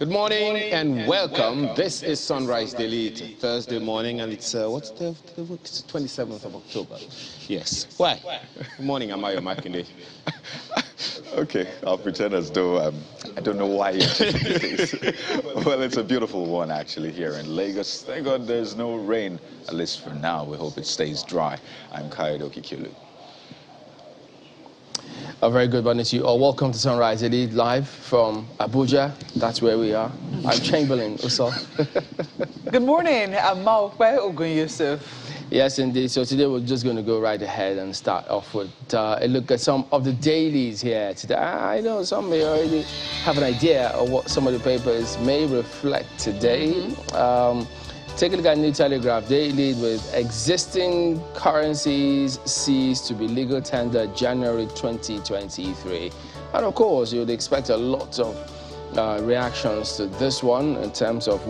Good morning and welcome. This is Sunrise Daily. It's Thursday morning and it's, what's the week? It's 27th of October. Yes. Why? Good morning, Amayo Makinde. Okay, I'll pretend as though I don't know why you're taking this. Well, it's a beautiful one actually here in Lagos. Thank God there's no rain, at least for now. We hope it stays dry. I'm Kaido Kikilu. A very good morning to you all. Welcome to Sunrise Daily live from Abuja. That's where we are. I'm Chamberlain Uso. Good morning. I'm Maokwe Ogun Yusuf. Yes, indeed. So today we're just going to go right ahead and start off with a look at some of the dailies here today. I know some may already have an idea of what some of the papers may reflect today. Take a look at New Telegraph. They lead with existing currencies ceased to be legal tender January 2023. And of course, you'd expect a lot of reactions to this one in terms of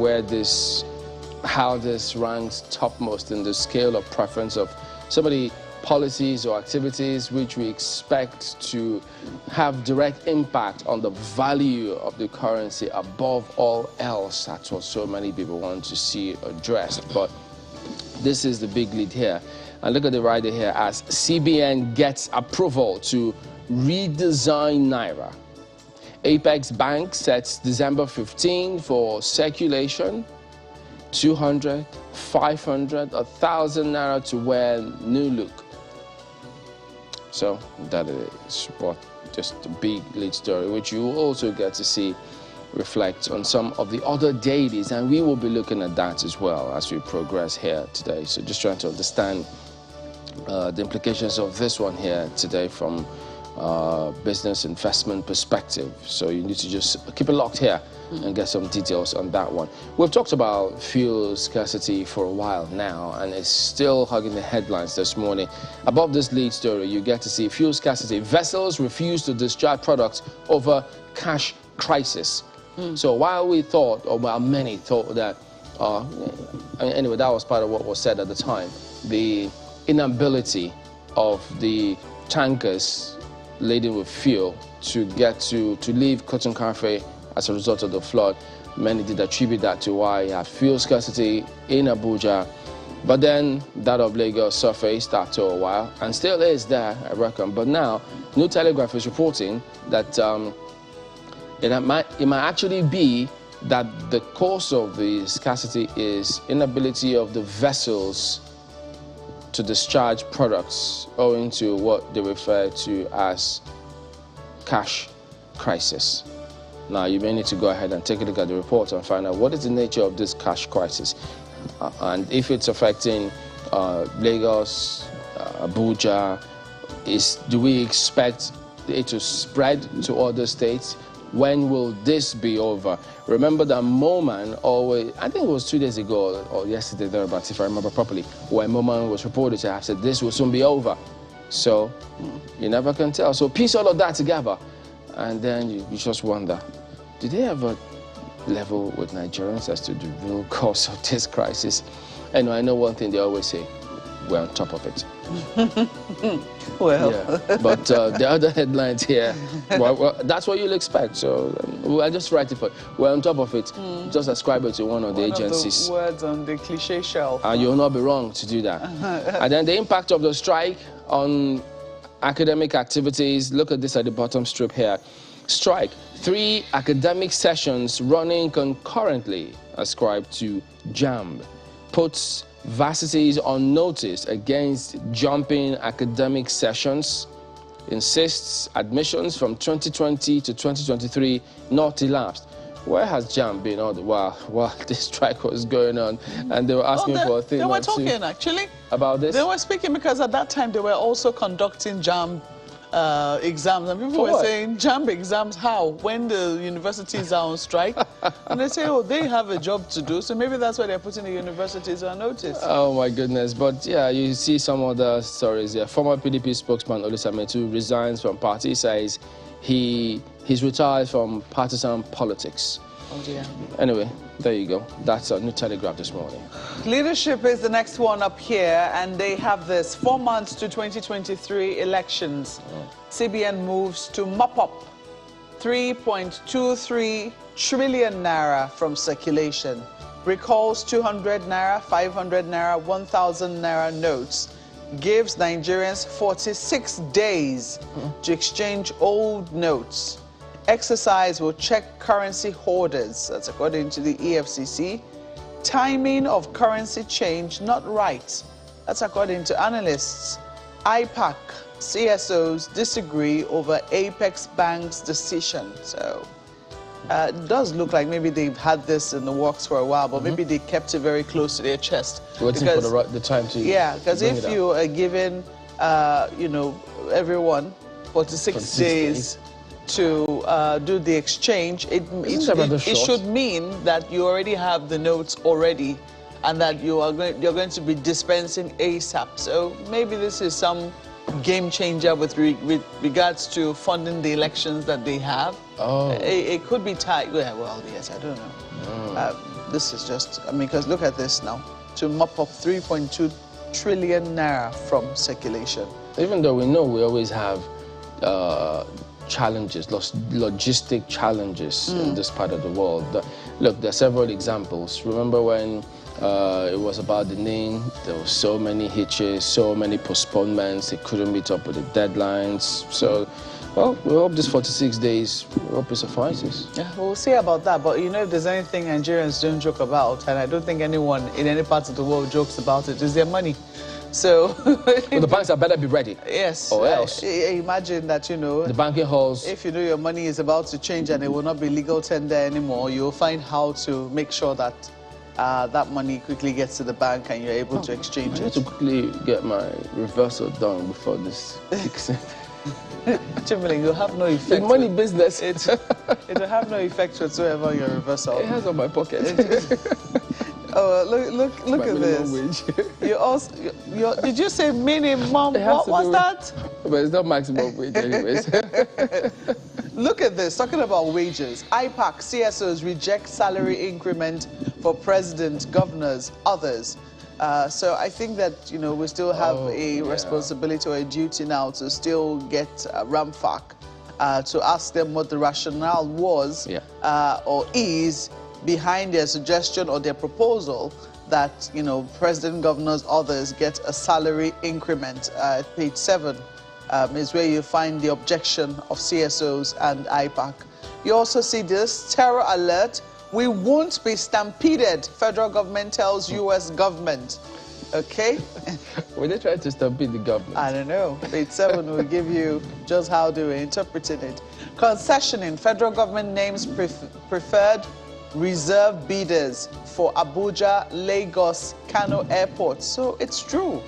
how this ranks topmost in the scale of preference of some of the policies or activities which we expect to have direct impact on the value of the currency above all else. That's what so many people want to see addressed. But this is the big lead here. And look at the writer here as CBN gets approval to redesign Naira. Apex Bank sets December 15 for circulation. 200, 500, 1,000 Naira to wear new look. So that is what just a big lead story, which you will also get to see reflect on some of the other dailies, and we will be looking at that as well as we progress here today. So just trying to understand the implications of this one here today from business investment perspective. So you need to just keep it locked here and get some details on that one. We've talked about fuel scarcity for a while now, and it's still hugging the headlines this morning. Above this lead story, you get to see fuel scarcity. Vessels refuse to discharge products over cash crisis. So while we thought, or while many thought that, anyway, that was part of what was said at the time, the inability of the tankers laden with fuel to leave Cotton Cafe as a result of the flood. Many did attribute that to why you have fuel scarcity in Abuja. But then that of Lagos surfaced after a while and still is there, I reckon. But now, New Telegraph is reporting that it might actually be that the cause of the scarcity is inability of the vessels to discharge products owing to what they refer to as cash crisis. Now, you may need to go ahead and take a look at the report and find out what is the nature of this cash crisis and if it's affecting Lagos, Abuja. Do we expect it to spread to other states? When will this be over? Remember that Moman always, I think it was 2 days ago or yesterday thereabouts, if I remember properly, when Moman was reported to have said this will soon be over. So you never can tell. So piece all of that together, and then you just wonder, do they ever level with Nigerians as to the real cause of this crisis? And I know one thing they always say, we're on top of it. Well, yeah. But the other headlines here, well, that's what you'll expect. So I'll just write it for you. We're on top of it. Just ascribe it to one of the agencies. Of the words on the cliche shelf. And you'll not be wrong to do that. And then the impact of the strike on academic activities. Look at this at the bottom strip here. Strike. 3 academic sessions running concurrently ascribed to JAMB. Puts varsities on notice against jumping academic sessions. Insists admissions from 2020 to 2023 not elapsed. Where has JAMB been all the while this strike was going on? And they were asking for a thing. They were talking actually about this. They were speaking because at that time they were also conducting JAMB exams, and people were saying, JAMB exams how? When the universities are on strike? And they say, oh, they have a job to do, so maybe that's why they're putting the universities on notice. Oh my goodness. But yeah, you see some other stories here. Former PDP spokesman Olisametu resigns from party, says he's retired from partisan politics. Oh dear. Anyway, there you go. That's a New Telegraph this morning. Leadership is the next one up here, and they have this 4 months to 2023 elections. CBN moves to mop up 3.23 trillion naira from circulation. Recalls 200 naira, 500 naira, 1,000 naira notes. Gives Nigerians 46 days to exchange old notes. Exercise will check currency hoarders. That's according to the EFCC. Timing of currency change not right. That's according to analysts. IPAC CSOs disagree over Apex Bank's decision. So it does look like maybe they've had this in the works for a while, but maybe they kept it very close to their chest. Waiting for the time to. Yeah, because if you are given, you know, everyone 46 days to do the exchange, it should mean that you already have the notes already, and that you're going to be dispensing ASAP. So maybe this is some game changer with regards to funding the elections that they have. Oh. It could be tied. Well, yes, I don't know. This is just, I mean, because look at this now. To mop up 3.2 trillion naira from circulation. Even though we know we always have challenges, logistic challenges in this part of the world. Look, there are several examples. Remember when it was about the name, there were so many hitches, so many postponements, they couldn't meet up with the deadlines. So, well, we hope this 46 days, we hope it suffices. Yeah, we'll see about that. But you know, if there's anything Nigerians don't joke about, and I don't think anyone in any part of the world jokes about it, is their money. So well, the banks had better be ready. Yes. Or else. Imagine that, you know, the banking halls. If you know your money is about to change and it will not be legal tender anymore, you'll find how to make sure that that money quickly gets to the bank and you're able to exchange I need it. to quickly get my reversal done before this kicks in. Chimling, you'll have no effect. In money business. It'll have no effect whatsoever on your reversal. It has on my pocket. Oh, look at this. You also, did you say minimum? What was that? But it's not maximum wage anyways. Look at this, talking about wages. IPAC CSOs reject salary increment for president, governors, others. So I think that, you know, we still have a responsibility or a duty now to still get RAMFAC to ask them what the rationale was or is behind their suggestion or their proposal that, you know, president, governors, others get a salary increment. Page 7 is where you find the objection of CSOs and IPAC. You also see this, terror alert, we won't be stampeded, federal government tells U.S. government. Okay? Were they trying to stampede the government? I don't know. Page 7 will give you just how they were interpreting it. Concessioning, federal government names preferred reserve bidders for Abuja, Lagos, Kanu airports. So it's true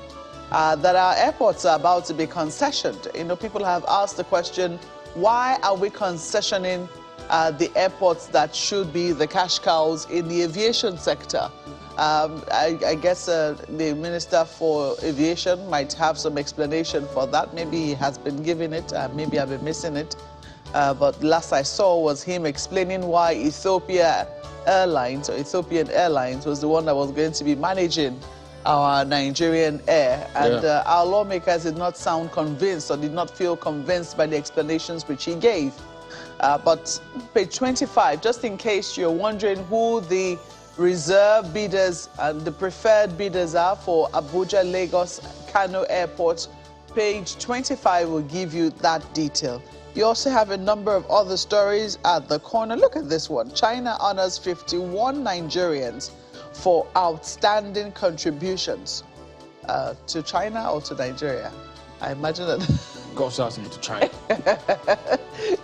that our airports are about to be concessioned. You know, people have asked the question, why are we concessioning the airports that should be the cash cows in the aviation sector? I guess the Minister for Aviation might have some explanation for that. Maybe he has been giving it, maybe I've been missing it. But last I saw was him explaining why Ethiopian Airlines was the one that was going to be managing our Nigerian air. And our lawmakers did not sound convinced or did not feel convinced by the explanations which he gave. But page 25, just in case you're wondering who the reserve bidders and the preferred bidders are for Abuja, Lagos, Kanu airports, page 25 will give you that detail. You also have a number of other stories at the corner. Look at this one. China honors 51 Nigerians for outstanding contributions to China or to Nigeria. I imagine that. Goes out to China.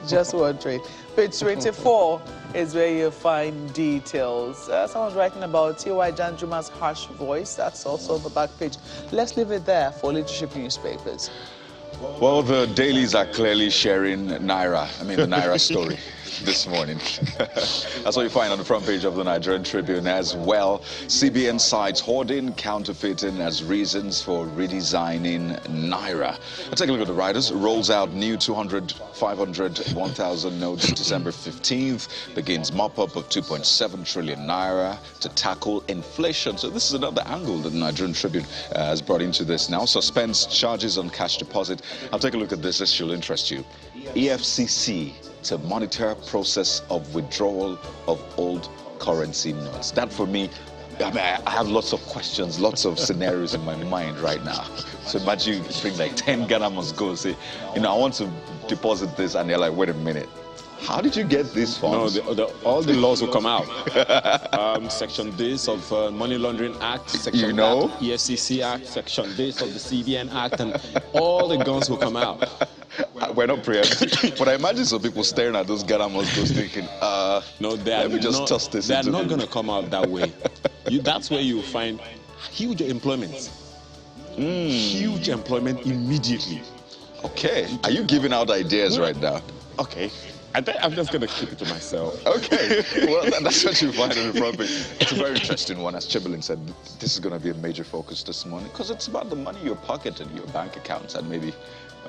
Just wondering. Page 24 is where you find details. Someone's writing about T.Y. Janjuma's harsh voice. That's also on the back page. Let's leave it there for leadership newspapers. Well, the dailies are clearly sharing the Naira story this morning. That's what you find on the front page of the Nigerian Tribune as well. CBN cites hoarding, counterfeiting as reasons for redesigning Naira. Let's take a look at the riders. Rolls out new 200, 500, 1,000 notes December 15th. Begins mop-up of 2.7 trillion Naira to tackle inflation. So this is another angle that the Nigerian Tribune has brought into this now. Suspends charges on cash deposit. I'll take a look at this. This should interest you. EFCC to monitor process of withdrawal of old currency notes. That for me, I mean, I have lots of questions, lots of scenarios in my mind right now. So imagine you bring like 10 Ghana must go, say, you know, I want to deposit this, and they're like, wait a minute. How did you get these funds? No, all the laws will come out. Section this of Money Laundering Act, Section that of EFCC Act, Section this of the CBN Act, and all the guns will come out. We're not preempting. But I imagine some people staring at those Ghana must go thinking, no, let me just toss this they're into not going to come out that way. That's where you find huge employment. Huge employment immediately. Okay. Are you giving out ideas right now? Okay. I'm just going to keep it to myself. Okay. Well, that's what you find in the front page. It's a very interesting one. As Chibilin said, this is going to be a major focus this morning because it's about the money in your pocket and your bank accounts and maybe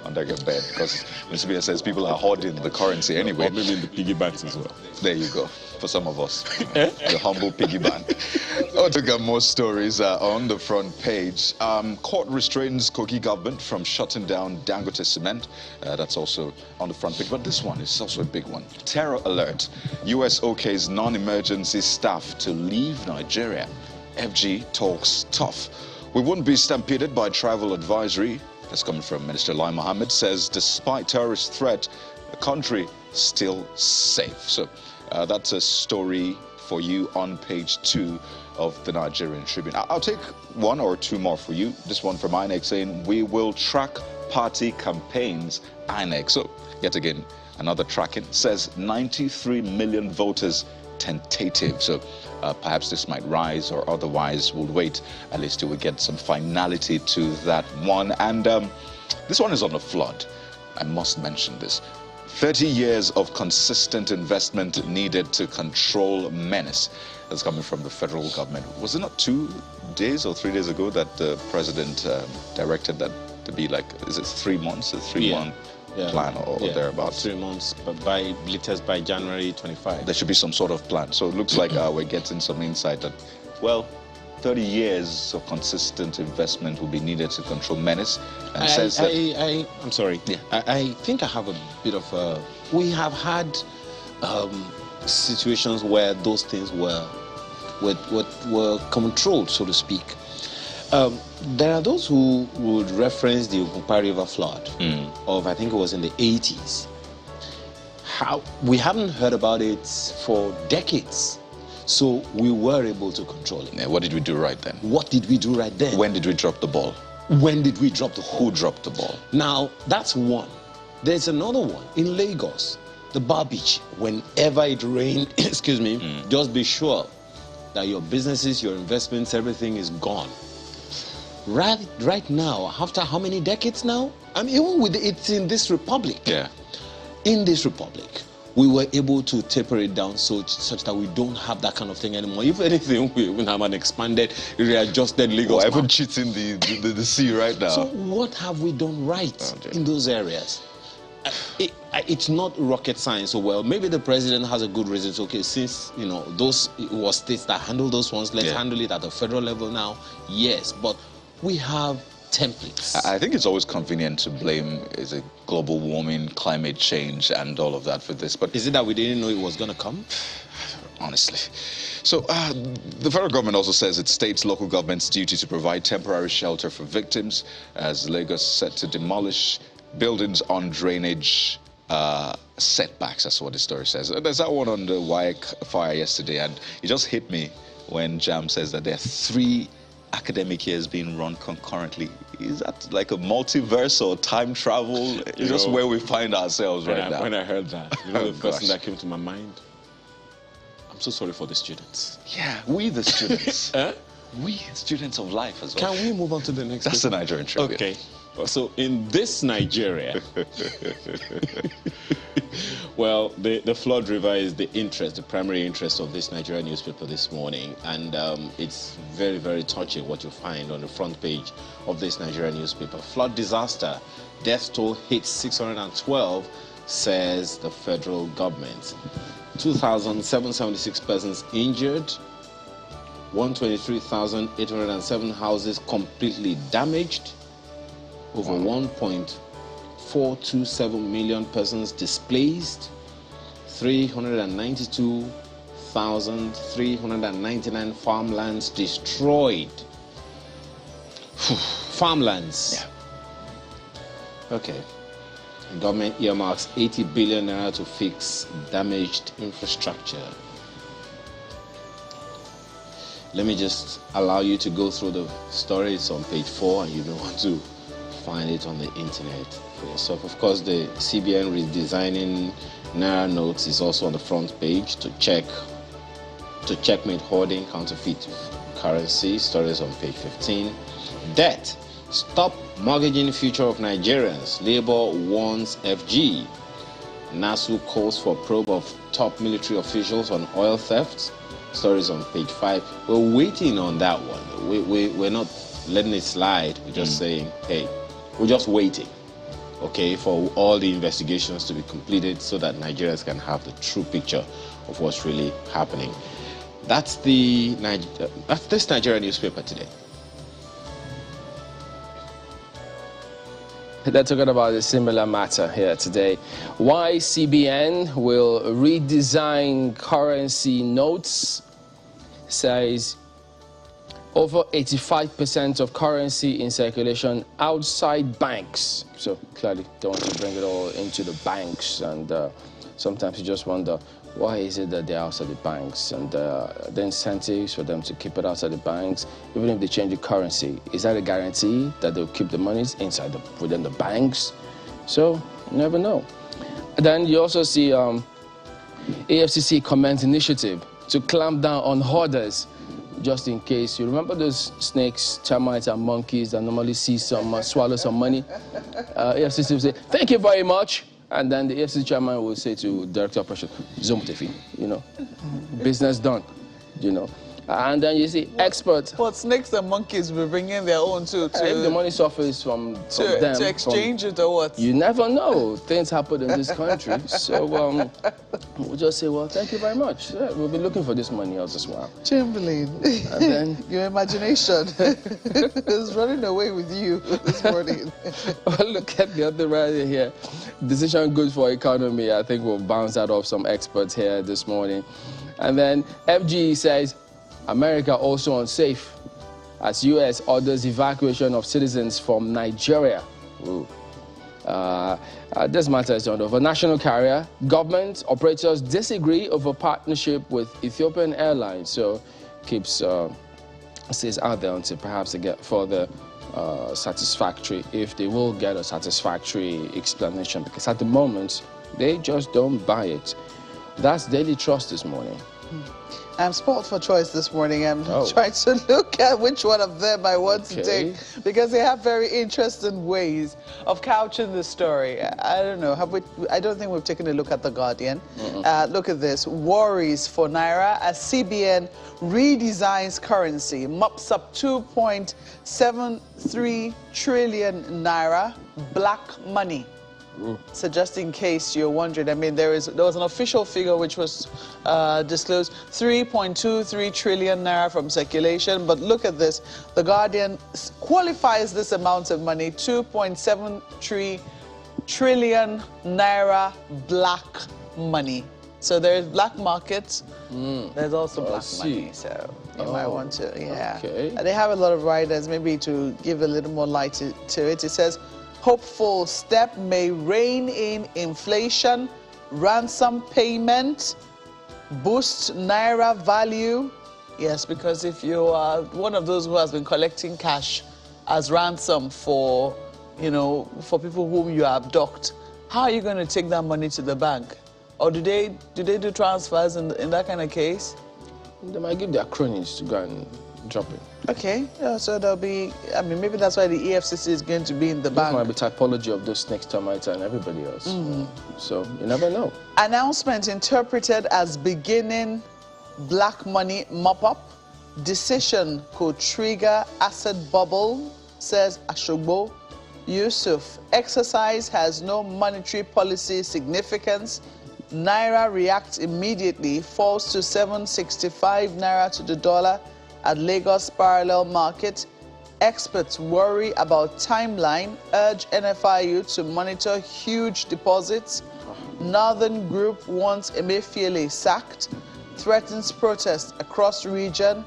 under your bed, because Mr. Bia says people are hoarding the currency anyway. Or maybe in the piggy banks as well. There you go. For some of us, the humble piggy bank. Oh, to get more stories on the front page. Court restrains Kogi government from shutting down Dangote Cement. That's also on the front page. But this one is also a big one. Terror alert. US OK's non-emergency staff to leave Nigeria. FG talks tough. We wouldn't be stampeded by travel advisory. That's coming from Minister Lai Mohammed, says despite terrorist threat, the country still safe. So that's a story for you on page 2 of the Nigerian Tribune. I'll take one or two more for you. This one from INEC saying, we will track party campaigns, INEC. So yet again, another tracking says 93 million voters tentative. So perhaps this might rise or otherwise. We'll wait at least till we get some finality to that one. And this one is on the flood. I must mention this. 30 years of consistent investment needed to control menace. That's coming from the federal government. Was it not 2 days or 3 days ago that the president directed that to be like, is it 3 months, a 3-month plan or thereabouts? 3 months, but by latest by January 25. There should be some sort of plan. So it looks like we're getting some insight that, well, 30 years of consistent investment will be needed to control menace. And says that, I'm sorry. Yeah. I think I have a bit of a... We have had situations where those things were controlled, so to speak. There are those who would reference the Ogunpa River flood of, I think it was in the 80s. We haven't heard about it for decades. So we were able to control it. Yeah, what did we do right then? What did we do right then? When did we drop the ball? When did we drop the ball? Who dropped the ball? Now, that's one. There's another one in Lagos, the Bar Beach. Whenever it rained, excuse me, just be sure that your businesses, your investments, everything is gone. Right now, after how many decades now? I mean, even with it's in this republic. Yeah. In this republic, we were able to taper it down such that we don't have that kind of thing anymore. If anything, we even have an expanded, readjusted Lagos. Well, even cheating the sea right now. So what have we done right in those areas? It's not rocket science. So, well, maybe the president has a good reason. So, okay, since, you know, those were states that handle those ones, let's handle it at the federal level now. Yes, but we have templates. I think it's always convenient to blame global warming, climate change, and all of that for this. But is it that we didn't know it was going to come? Honestly. So the federal government also says it states local government's duty to provide temporary shelter for victims, as Lagos set to demolish buildings on drainage setbacks. That's what the story says. There's that one on the WAEC fire yesterday, and it just hit me when Jam says that there are 3 academic years being run concurrently. Is that like a multiverse or time travel? It's just where we find ourselves right now. When I heard that, you know, the first thing that came to my mind, I'm so sorry for the students. Yeah, we the students. We students of life as well. Can we move on to the next? That's the Nigerian Tribune. Okay. So in this Nigeria, well, the flood river is the primary interest of this Nigerian newspaper this morning. And it's very, very touching what you find on the front page of this Nigerian newspaper. Flood disaster, death toll hits 612, says the federal government. 2,776 persons injured, 123,807 houses completely damaged, over 1.427 million persons displaced, 392,399 farmlands destroyed. Farmlands. Yeah. Okay. The government earmarks 80 billion naira to fix damaged infrastructure. Let me just allow you to go through the story. It's on page 4, and you may want to find it on the internet for yourself. Of course, the CBN redesigning Naira notes is also on the front page to checkmate hoarding, counterfeit currency. Stories on page 15. Debt. Stop mortgaging the future of Nigerians. Labour warns FG. NASU calls for probe of top military officials on oil theft. Stories on page 5. We're waiting on that one. We're not letting it slide. We're just saying, hey, we're just waiting, okay, for all the investigations to be completed so that Nigerians can have the true picture of what's really happening. That's this Nigerian newspaper today. They're talking about a similar matter here today. Why CBN will redesign currency notes, says over 85% of currency in circulation outside banks. So clearly they want to bring it all into the banks, and sometimes you just wonder, why is it that they're outside the banks, and the incentives for them to keep it outside the banks, even if they change the currency, is that a guarantee that they'll keep the monies inside within the banks? So you never know. And then you also see AFCC commence initiative to clamp down on hoarders, just in case. You remember those snakes, termites, and monkeys that normally see some swallow some money? AFCC will say, thank you very much. And then the AFCC chairman will say to Director of Operation, Zomutefi, business done, And then you see experts. What snakes and monkeys will bring in their own too? If the money suffers from them. To exchange it or what? You never know. Things happen in this country. So we'll just say, well, thank you very much. Yeah, we'll be looking for this money else as well. Chamberlain, and then your imagination is running away with you this morning. Well, look at the other right here. Decision good for economy. I think we'll bounce that off some experts here this morning. And then FG says, America also unsafe as U.S. orders evacuation of citizens from Nigeria. This matter is over. National carrier, government operators disagree over partnership with Ethiopian Airlines. So keeps stays out there until perhaps they get further satisfactory, if they will get a satisfactory explanation, because at the moment they just don't buy it. That's Daily Trust this morning. I'm spoiled for choice this morning. I'm trying to look at which one of them I want to take, because they have very interesting ways of couching the story. I don't know. I don't think we've taken a look at The Guardian. Look at this. Worries for Naira as CBN redesigns currency, mops up 2.73 trillion Naira black money. So just in case you're wondering, I mean, there was an official figure which was disclosed, 3.23 trillion naira from circulation. But look at this. The Guardian qualifies this amount of money, 2.73 trillion naira black money. So there's black markets. There's also black money. So you might want to, And they have a lot of riders, maybe to give a little more light to it. It says, hopeful step may rein in inflation, ransom payment, boost Naira value. Yes, because if you are one of those who has been collecting cash as ransom for, for people whom you abduct, how are you going to take that money to the bank? Or do they do transfers in that kind of case? They might give their cronies to go and drop it. Okay, so there'll be, maybe that's why the EFCC is going to be in the bank. Might be typology of those snakes, termites, and everybody else. So you never know. Announcement interpreted as beginning black money mop-up. Decision could trigger asset bubble, says Ashogbo Yusuf. Exercise has no monetary policy significance. Naira reacts immediately, falls to 765 Naira to the dollar at Lagos parallel market. Experts worry about timeline, urge NFIU to monitor huge deposits. Northern Group wants Emefiele sacked, threatens protest across region.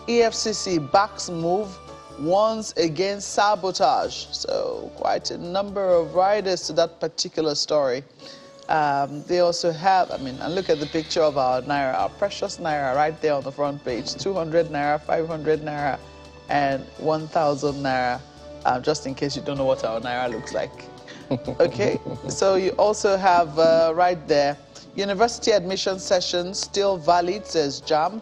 EFCC backs move, warns against sabotage. So quite a number of riders to that particular story. They also have, and look at the picture of our Naira, our precious Naira right there on the front page. 200 Naira, 500 Naira, and 1,000 Naira, just in case you don't know what our Naira looks like. Okay, so you also have right there, university admission sessions still valid, says JAM.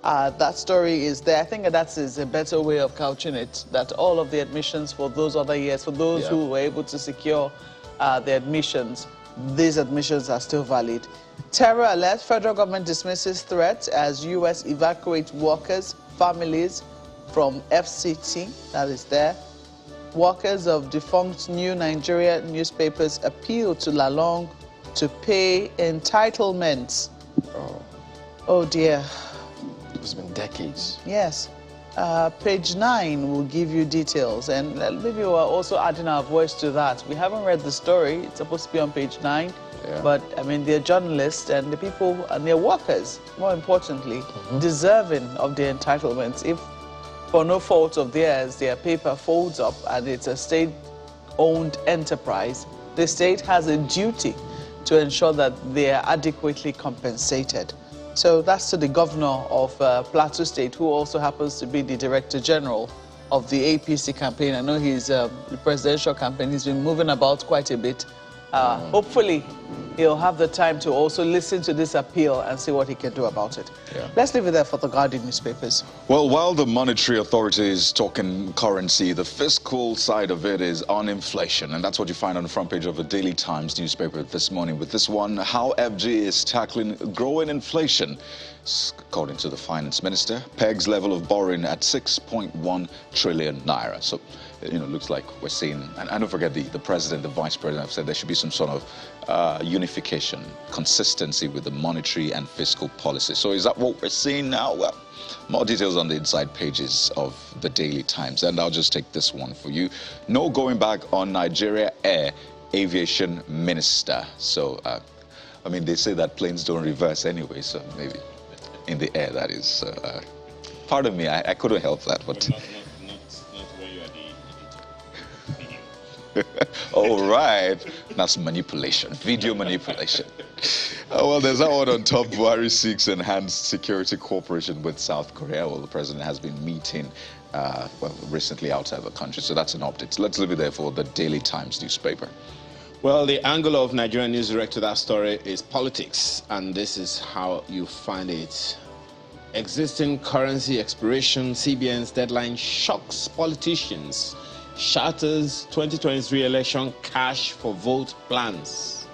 That story is there. I think that is a better way of couching it, that all of the admissions for those other years, for those who were able to secure the admissions, these admissions are still valid. Terror alert, federal government dismisses threat as U.S. evacuates workers, families from FCT, that is there. Workers of defunct New Nigeria newspapers appeal to Lalong to pay entitlements. Oh dear. It's been decades. Yes. Page 9 will give you details, and maybe we're also adding our voice to that. We haven't read the story. It's supposed to be on page 9. Yeah. But, they're journalists and the people, and they're workers, more importantly, deserving of their entitlements. If, for no fault of theirs, their paper folds up and it's a state-owned enterprise, the state has a duty to ensure that they are adequately compensated. So that's to the governor of Plateau State, who also happens to be the Director General of the APC campaign. I know he's the presidential campaign. He's been moving about quite a bit. Hopefully, he'll have the time to also listen to this appeal and see what he can do about it. Yeah. Let's leave it there for the Guardian newspapers. Well, while the monetary authority is talking currency, the fiscal side of it is on inflation. And that's what you find on the front page of the Daily Times newspaper this morning. With this one, how FG is tackling growing inflation. According to the finance minister, pegs level of borrowing at 6.1 trillion naira. So, looks like we're seeing, and don't forget the president, the vice president have said there should be some sort of unification, consistency with the monetary and fiscal policy. So is that what we're seeing now? Well, more details on the inside pages of the Daily Times. And I'll just take this one for you. No going back on Nigeria Air Aviation Minister. So, they say that planes don't reverse anyway, so maybe in the air, that is. Pardon me, I couldn't help that. But not where you are the all right, that's manipulation, video manipulation. Well, there's that one on top. Buhari seeks enhanced security cooperation with South Korea. Well, the president has been meeting recently outside the country, so that's an update. Let's leave it there for the Daily Times newspaper. Well, the angle of Nigerian News Direct to that story is politics, and this is how you find it. Existing currency expiration, CBN's deadline shocks politicians, shatters 2023 election cash for vote plans.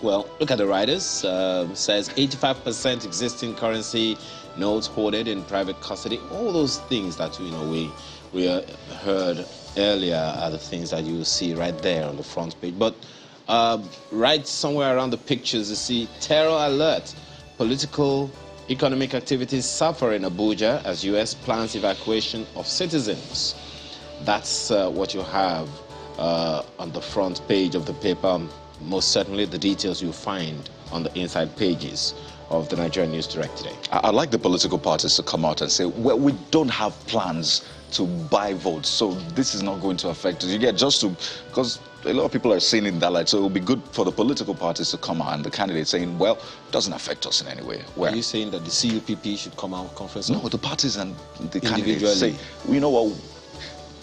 Well, look at the riders. Says 85% existing currency notes hoarded in private custody. All those things that we heard earlier are the things that you see right there on the front page. But right somewhere around the pictures, you see terror alert. Political, economic activities suffer in Abuja as U.S. plans evacuation of citizens. That's what you have on the front page of the paper. Most certainly the details you find on the inside pages of the Nigerian News Direct today. I'd like the political parties to come out and say, well, we don't have plans to buy votes, so this is not going to affect us. You get because a lot of people are seeing it in that light, so it will be good for the political parties to come out and the candidates saying, well, it doesn't affect us in any way. Are you saying that the CUPP should come out conference? No, the parties and the candidates say, you know what,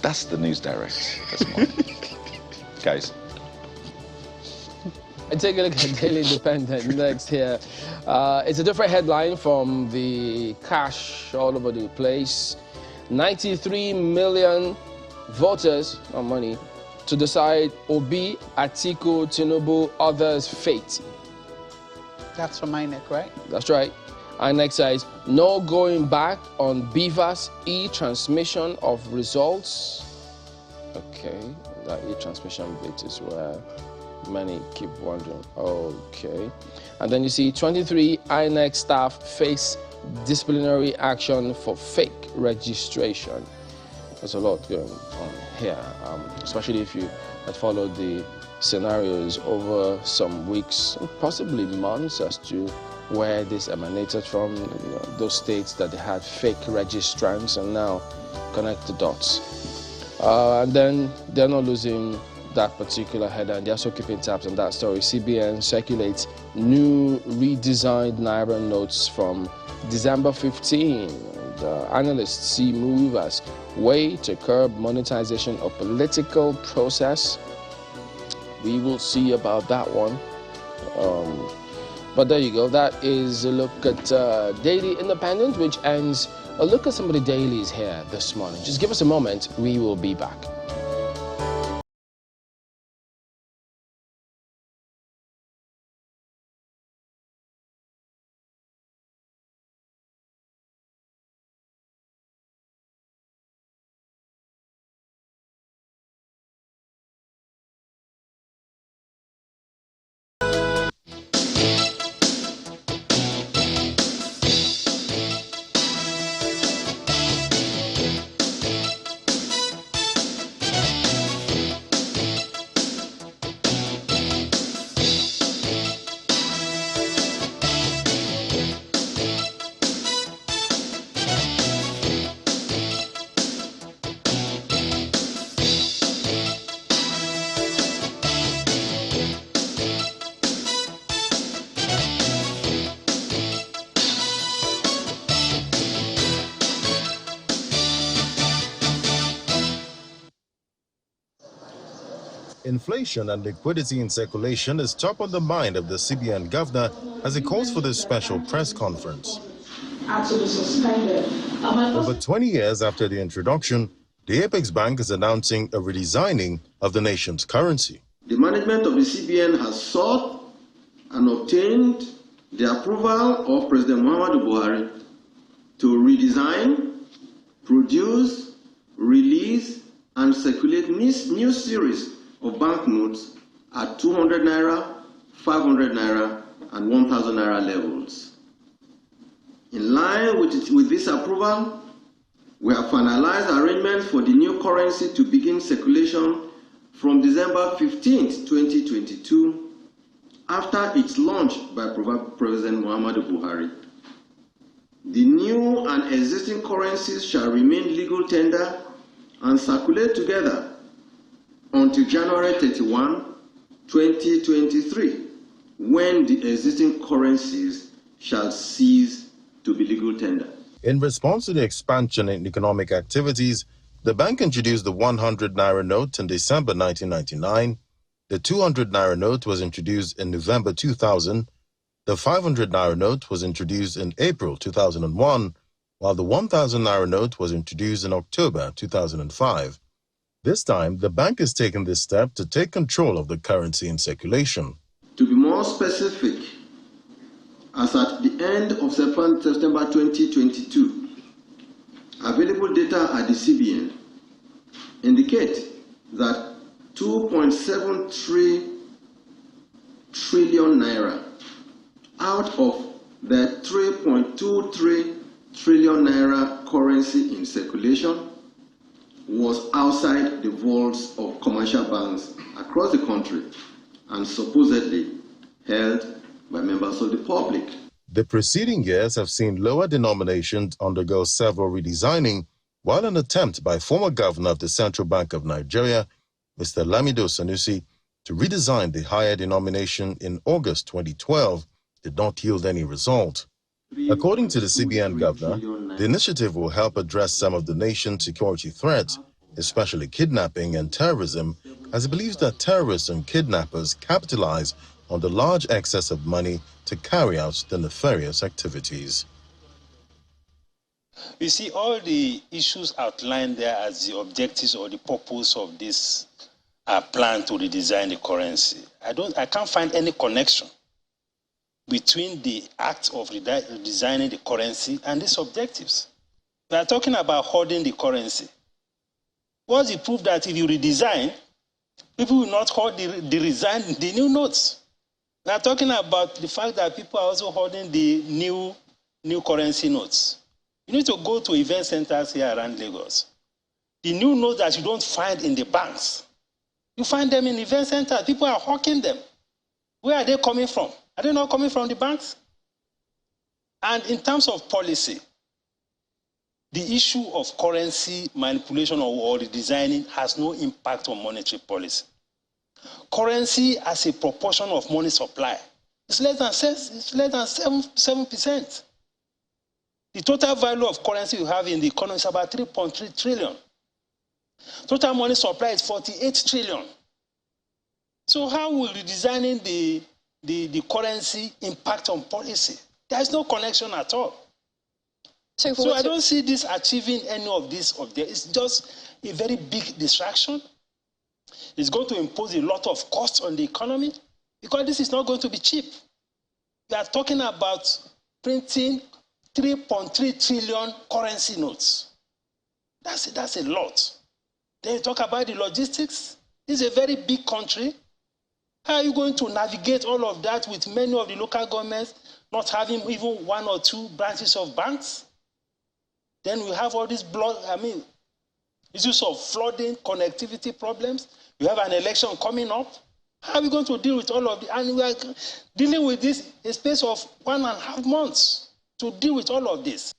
that's the News Direct this morning. Guys. And take a look at Daily Independent next here. It's a different headline from the cash all over the place. 93 million voters, or money, to decide Obi, Atiku, Tinubu, others' fate. That's from INEC, right? That's right. INEC says no going back on BVAS e-transmission of results. Okay, that e-transmission bit is where many keep wondering. Okay. And then you see 23 INEC staff face disciplinary action for fake registration. There's a lot going on here, especially if you had followed the scenarios over some weeks, possibly months, as to where this emanated from, those states that they had fake registrants, and now connect the dots. And then they're not losing that particular header, and they're also keeping tabs on that story. CBN circulates new redesigned Naira notes from December 15. And, analysts see move as way to curb monetization of political process. We will see about that one. But there you go. That is a look at Daily Independent, which ends a look at some of the dailies here this morning. Just give us a moment. We will be back. Inflation and liquidity in circulation is top of the mind of the CBN governor as he calls for this special press conference. Over 20 years after the introduction, the Apex Bank is announcing a redesigning of the nation's currency. The management of the CBN has sought and obtained the approval of President Muhammadu Buhari to redesign, produce, release, and circulate new series of banknotes at 200 Naira, 500 Naira, and 1,000 Naira levels. In line with this approval, we have finalized arrangements for the new currency to begin circulation from December 15, 2022, after its launch by President Muhammadu Buhari. The new and existing currencies shall remain legal tender and circulate together until January 31, 2023, when the existing currencies shall cease to be legal tender. In response to the expansion in economic activities, the bank introduced the 100 Naira note in December 1999, the 200 Naira note was introduced in November 2000, the 500 Naira note was introduced in April 2001, while the 1,000 Naira note was introduced in October 2005. This time, the bank is taking this step to take control of the currency in circulation. To be more specific, as at the end of September 2022, available data at the CBN indicate that 2.73 trillion Naira out of the 3.23 trillion Naira currency in circulation was outside the vaults of commercial banks across the country and supposedly held by members of the public. The preceding years have seen lower denominations undergo several redesigning, while an attempt by former governor of the Central Bank of Nigeria, Mr. Lamido Sanusi, to redesign the higher denomination in August 2012 did not yield any result. According to the CBN governor, the initiative will help address some of the nation's security threats, especially kidnapping and terrorism, as he believes that terrorists and kidnappers capitalize on the large excess of money to carry out the nefarious activities. You see, all the issues outlined there as the objectives or the purpose of this plan to redesign the currency, I can't find any connection between the act of redesigning the currency and these objectives. We are talking about hoarding the currency. What's the proof that if you redesign, people will not hoard the new notes? We are talking about the fact that people are also hoarding the new currency notes. You need to go to event centers here around Lagos. The new notes that you don't find in the banks, You find them in event centers. People are hawking them. Where are they coming from? Are they not coming from the banks? And in terms of policy, the issue of currency manipulation or redesigning has no impact on monetary policy. Currency as a proportion of money supply is less than 7%. The total value of currency you have in the economy is about 3.3 trillion. Total money supply is 48 trillion. So how will redesigning the currency impact on policy? There is no connection at all. So I don't see this achieving any of this. It's just a very big distraction. It's going to impose a lot of costs on the economy because this is not going to be cheap. We are talking about printing 3.3 trillion currency notes. That's a lot. Then you talk about the logistics. This is a very big country. How are you going to navigate all of that with many of the local governments not having even 1 or 2 branches of banks? Then we have all these issues of flooding, connectivity problems. You have an election coming up. How are we going to deal with all of this? And we are dealing with this in a space of 1.5 months to deal with all of this.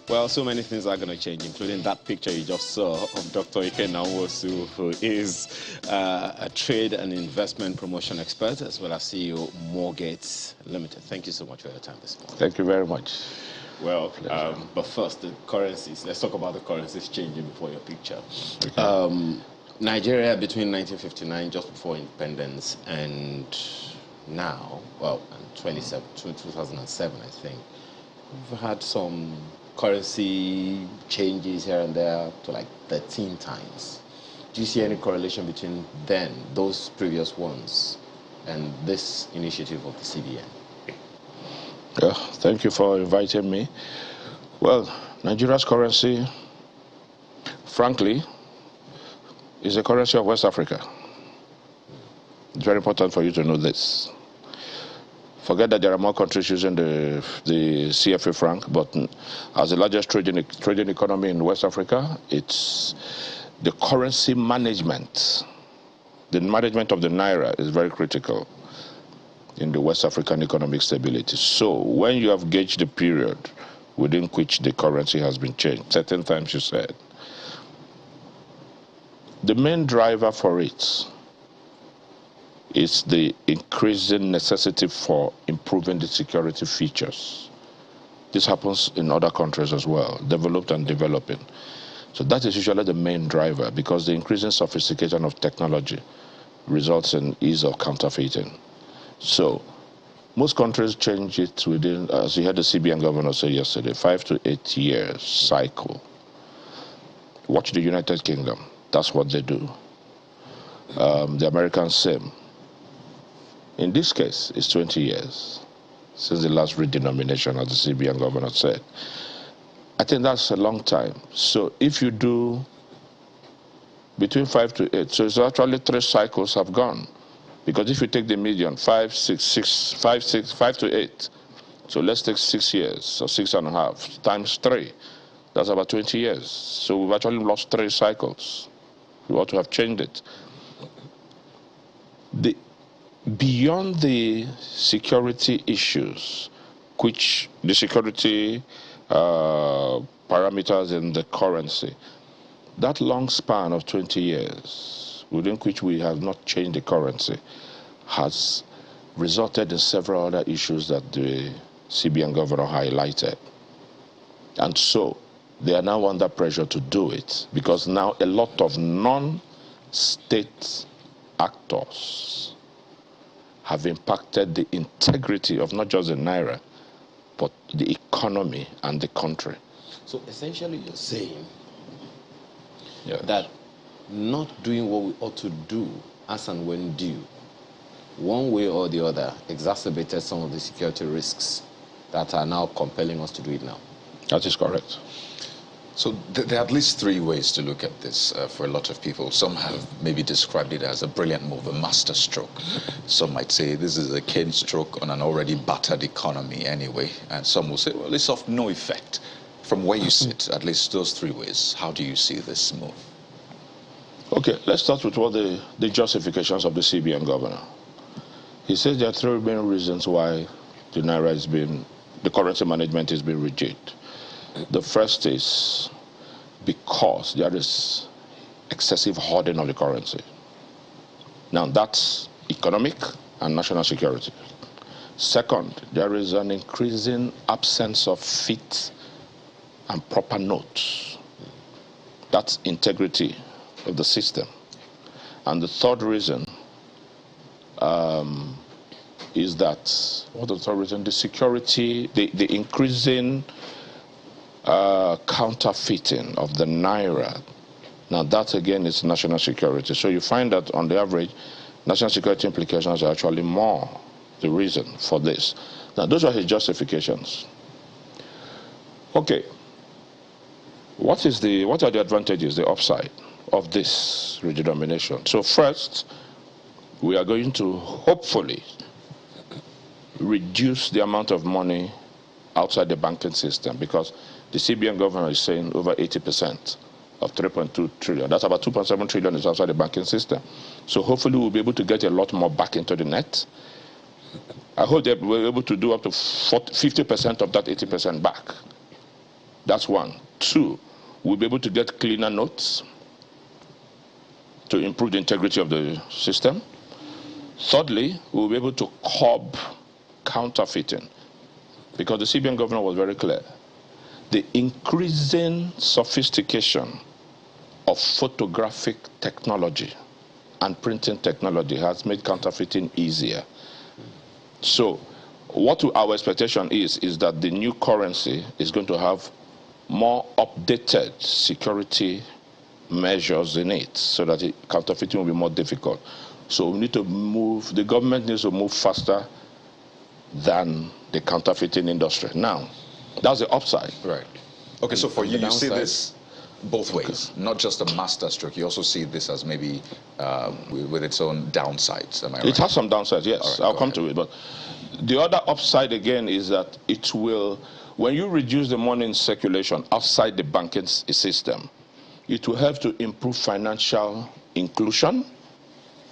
Well, so many things are going to change, including that picture you just saw of Dr. Nnamdi, who is a trade and investment promotion expert, as well as CEO Mortgage Limited. Thank you so much for your time this morning. Thank you very much. Well, but first, the currencies. Let's talk about the currencies changing before your picture. Okay. Nigeria between 1959, just before independence, and now, well, 2007, I think, we've had some currency changes here and there to like 13 times. Do you see any correlation between then, those previous ones, and this initiative of the CBN? Yeah, thank you for inviting me. Well, Nigeria's currency, frankly, is a currency of West Africa. It's very important for you to know this. Forget that there are more countries using the CFA franc, but as the largest trading economy in West Africa, it's the currency management. The management of the Naira is very critical in the West African economic stability. So when you have gauged the period within which the currency has been changed, certain times you said, the main driver for it is the increasing necessity for improving the security features. This happens in other countries as well, developed and developing. So that is usually the main driver, because the increasing sophistication of technology results in ease of counterfeiting. So most countries change it within, as you heard the CBN governor say yesterday, 5 to 8 years cycle. Watch the United Kingdom. That's what they do. The Americans same. In this case, it's 20 years since the last redenomination, as the CBN governor said. I think that's a long time. So if you do between 5 to 8, so it's actually 3 cycles have gone. Because if you take the median, 5 to 8, so let's take 6 years, so 6.5 times 3, that's about 20 years. So we've actually lost 3 cycles. We ought to have changed it. Beyond the security issues, which the security parameters in the currency, that long span of 20 years within which we have not changed the currency has resulted in several other issues that the CBN governor highlighted. And so they are now under pressure to do it, because now a lot of non-state actors have impacted the integrity of not just the Naira, but the economy and the country. So essentially you're saying that not doing what we ought to do as and when due, one way or the other, exacerbated some of the security risks that are now compelling us to do it now. That is correct. So there are at least three ways to look at this for a lot of people. Some have maybe described it as a brilliant move, a master stroke. Some might say this is a cane stroke on an already battered economy anyway. And some will say, well, it's of no effect. From where you sit, at least those three ways, how do you see this move? Okay, let's start with what the justifications of the CBN governor. He says there are three main reasons why the Naira the currency management is being rigid. The first is because there is excessive hoarding of the currency. Now that's economic and national security. Second, there is an increasing absence of fit and proper notes. That's integrity of the system. And the third reason is that, what is the third reason? The security, the increasing counterfeiting of the Naira. Now that again is national security. So you find that on the average, national security implications are actually more the reason for this. Now those are his justifications. Okay, what are the advantages, the upside of this redenomination? So first, we are going to hopefully reduce the amount of money outside the banking system, because the CBN governor is saying over 80% of 3.2 trillion. That's about 2.7 trillion is outside the banking system. So hopefully we'll be able to get a lot more back into the net. I hope that we're able to do up to 50% of that 80% back. That's one. Two, we'll be able to get cleaner notes to improve the integrity of the system. Thirdly, we'll be able to curb counterfeiting, because the CBN governor was very clear. The increasing sophistication of photographic technology and printing technology has made counterfeiting easier. So what our expectation is that the new currency is going to have more updated security measures in it, so that counterfeiting will be more difficult. So we need to move, the government needs to move faster than the counterfeiting industry. Now, that's the upside. Right. Okay, so for you, you see this both ways, not just a master stroke. You also see this as maybe with its own downsides. Am I right? It has some downsides, yes. Right, I'll come to it. But the other upside again is that it will, when you reduce the money in circulation outside the banking system, it will help to improve financial inclusion,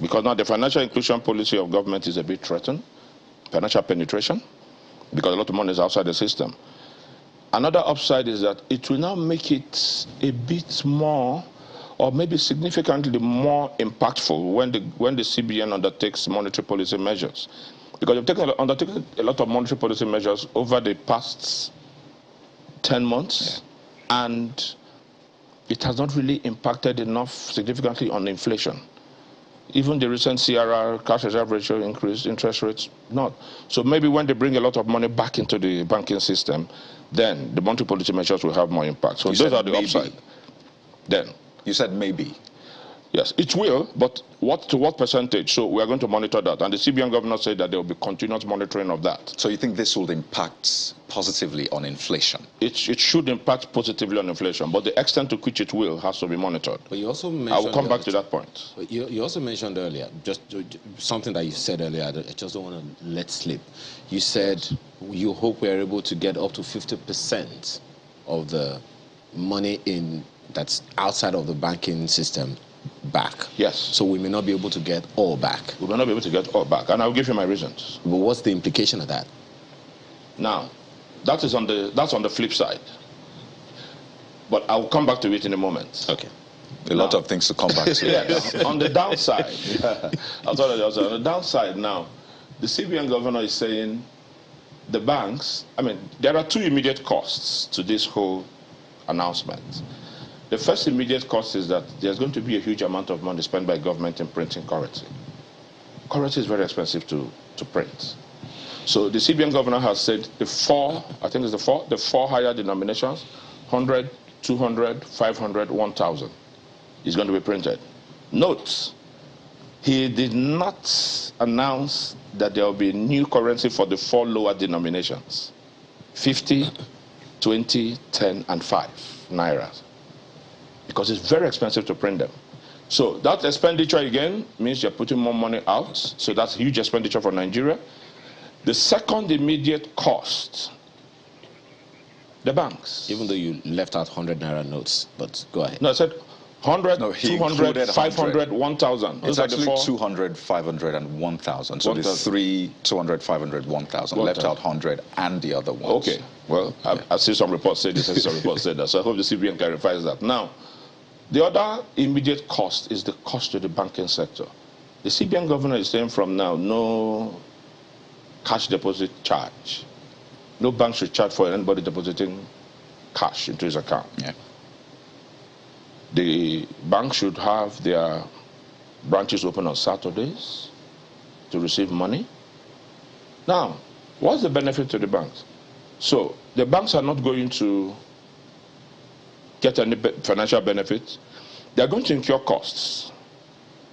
because now the financial inclusion policy of government is a bit threatened. Financial penetration, because a lot of money is outside the system. Another upside is that it will now make it a bit more, or maybe significantly more impactful when the CBN undertakes monetary policy measures. Because they've undertaken a lot of monetary policy measures over the past 10 months, and it has not really impacted enough significantly on inflation. Even the recent CRR, cash reserve ratio increase, interest rates, not. So maybe when they bring a lot of money back into the banking system, then the monetary policy measures will have more impact. So those are the upside. Then. You said maybe. Yes, it will, but to what percentage? So we are going to monitor that. And the CBN governor said that there will be continuous monitoring of that. So you think this will impact positively on inflation? It should impact positively on inflation, but the extent to which it will has to be monitored. But you also mentioned... I will come back to that point. But you also mentioned earlier, just something that you said earlier, I just don't want to let slip. You said you hope we are able to get up to 50% of the money that's outside of the banking system back. Yes. So we may not be able to get all back. We may not be able to get all back, and I'll give you my reasons. But what's the implication of that? Now, that's on the flip side. But I'll come back to it in a moment. Okay. A lot of things to come back to. Yes. On the downside, on the downside now, the CBN governor is saying the banks, there are two immediate costs to this whole announcement. The first immediate cost is that there's going to be a huge amount of money spent by government in printing currency. Currency is very expensive to print. So the CBN governor has said the four higher denominations, 100, 200, 500, 1,000, is going to be printed. Note, he did not announce that there will be new currency for the four lower denominations, 50, 20, 10, and 5 Naira. Because it's very expensive to print them. So that expenditure again means you're putting more money out. So that's huge expenditure for Nigeria. The second immediate cost, the banks. Even though you left out 100 Naira notes, but go ahead. No, I said 100, No, he 200, included 500, 1,000. It's actually 200, 500, and 1,000. So there's 3, 200, 500, 1,000. Left out 100 and the other ones. Okay. Well, I see some reports say this, I see some reports say that. So I hope the CBN clarifies that. Now, the other immediate cost is the cost to the banking sector. The CBN governor is saying from now, no cash deposit charge. No bank should charge for anybody depositing cash into his account. Yeah. The bank should have their branches open on Saturdays to receive money. Now, what's the benefit to the banks? So, the banks are not going to get any financial benefit. They're going to incur costs.